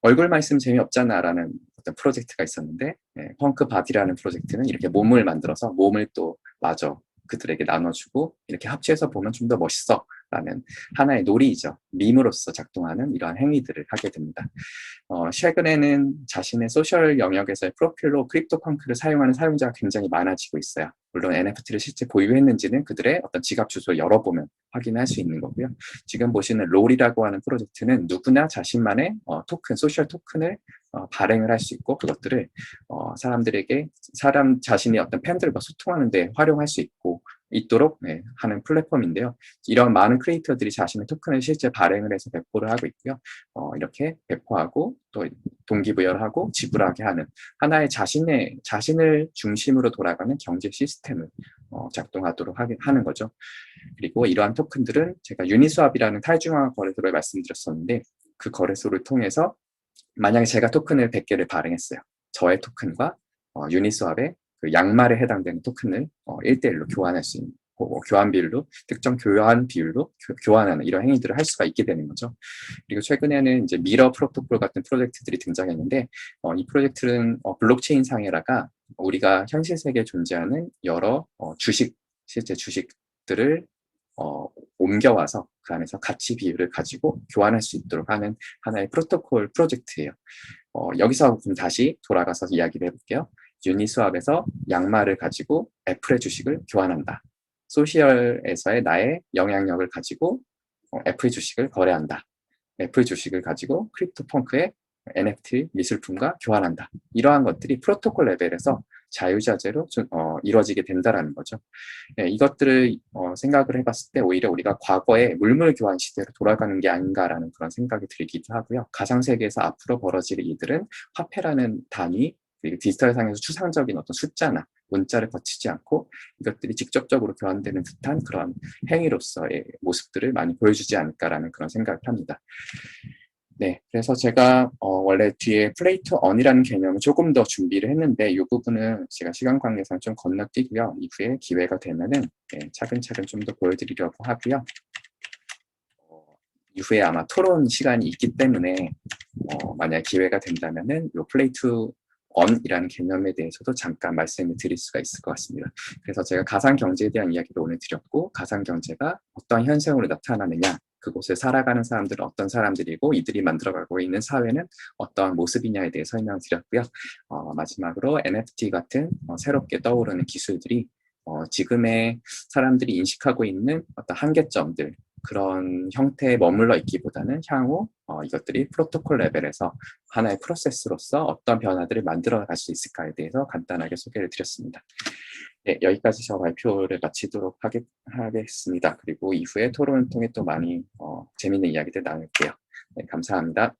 얼굴만 있으면 재미없잖아라는 어떤 프로젝트가 있었는데 펑크 바디라는 프로젝트는 이렇게 몸을 만들어서 몸을 또 마저 그들에게 나눠주고 이렇게 합체해서 보면 좀 더 멋있어 라는 하나의 놀이이죠. 밈으로서 작동하는 이러한 행위들을 하게 됩니다. 최근에는 자신의 소셜 영역에서의 프로필로 크립토 펑크를 사용하는 사용자가 굉장히 많아지고 있어요. 물론 NFT를 실제 보유했는지는 그들의 어떤 지갑 주소를 열어보면 확인할 수 있는 거고요. 지금 보시는 롤이라고 하는 프로젝트는 누구나 자신만의 토큰, 소셜 토큰을 발행을 할 수 있고 그것들을 사람들에게 자신의 어떤 팬들과 소통하는 데 활용할 수 있도록 하는 플랫폼인데요. 이런 많은 크리에이터들이 자신의 토큰을 실제 발행을 해서 배포를 하고 있고요. 이렇게 배포하고 또 동기부여를 하고 지불하게 하는 하나의 자신을 중심으로 돌아가는 경제 시스템을 작동하도록 하는 거죠. 그리고 이러한 토큰들은 제가 유니스왑이라는 탈중앙화 거래소를 말씀드렸었는데 그 거래소를 통해서 만약에 제가 토큰을 100개를 발행했어요. 저의 토큰과 유니스왑의 그 양말에 해당되는 토큰을 1대1로 교환할 수 있는 교환 비율로 특정 교환 비율로 교환하는 이런 행위들을 할 수가 있게 되는 거죠. 그리고 최근에는 이제 미러 프로토콜 같은 프로젝트들이 등장했는데 이 프로젝트는 블록체인 상에다가 우리가 현실 세계에 존재하는 여러 실제 주식들을 옮겨와서 그 안에서 가치 비율을 가지고 교환할 수 있도록 하는 하나의 프로토콜 프로젝트예요. 여기서 그럼 다시 돌아가서 이야기를 해볼게요. 유니스왑에서 양말을 가지고 애플의 주식을 교환한다. 소셜에서의 나의 영향력을 가지고 애플 주식을 거래한다. 애플 주식을 가지고 크립토펑크의 NFT 미술품과 교환한다. 이러한 것들이 프로토콜 레벨에서 자유자재로 이루어지게 된다라는 거죠. 이것들을 생각을 해봤을 때 오히려 우리가 과거의 물물 교환 시대로 돌아가는 게 아닌가라는 그런 생각이 들기도 하고요. 가상세계에서 앞으로 벌어질 일들은 화폐라는 단위, 그리고 디지털 상에서 추상적인 어떤 숫자나 문자를 거치지 않고 이것들이 직접적으로 교환되는 듯한 그런 행위로서의 모습들을 많이 보여주지 않을까라는 그런 생각을 합니다. 네, 그래서 제가 원래 뒤에 플레이 투 언이라는 개념을 조금 더 준비를 했는데 이 부분은 제가 시간 관계상 좀 건너뛰고요. 이후에 기회가 되면은 차근차근 좀 더 보여드리려고 하고요. 이후에 아마 토론 시간이 있기 때문에 만약 기회가 된다면은 이 플레이 투 언이라는 개념에 대해서도 잠깐 말씀을 드릴 수가 있을 것 같습니다. 그래서 제가 가상경제에 대한 이야기를 오늘 드렸고 가상경제가 어떤 현상으로 나타나느냐 그곳에 살아가는 사람들은 어떤 사람들이고 이들이 만들어가고 있는 사회는 어떠한 모습이냐에 대해 설명을 드렸고요. 마지막으로 NFT 같은 새롭게 떠오르는 기술들이 지금의 사람들이 인식하고 있는 어떤 한계점들 그런 형태에 머물러 있기보다는 향후 이것들이 프로토콜 레벨에서 하나의 프로세스로서 어떤 변화들을 만들어 갈 수 있을까에 대해서 간단하게 소개를 드렸습니다. 네, 여기까지 저 발표를 마치도록 하겠습니다. 그리고 이후에 토론을 통해 또 많이 재미있는 이야기들 나눌게요. 네, 감사합니다.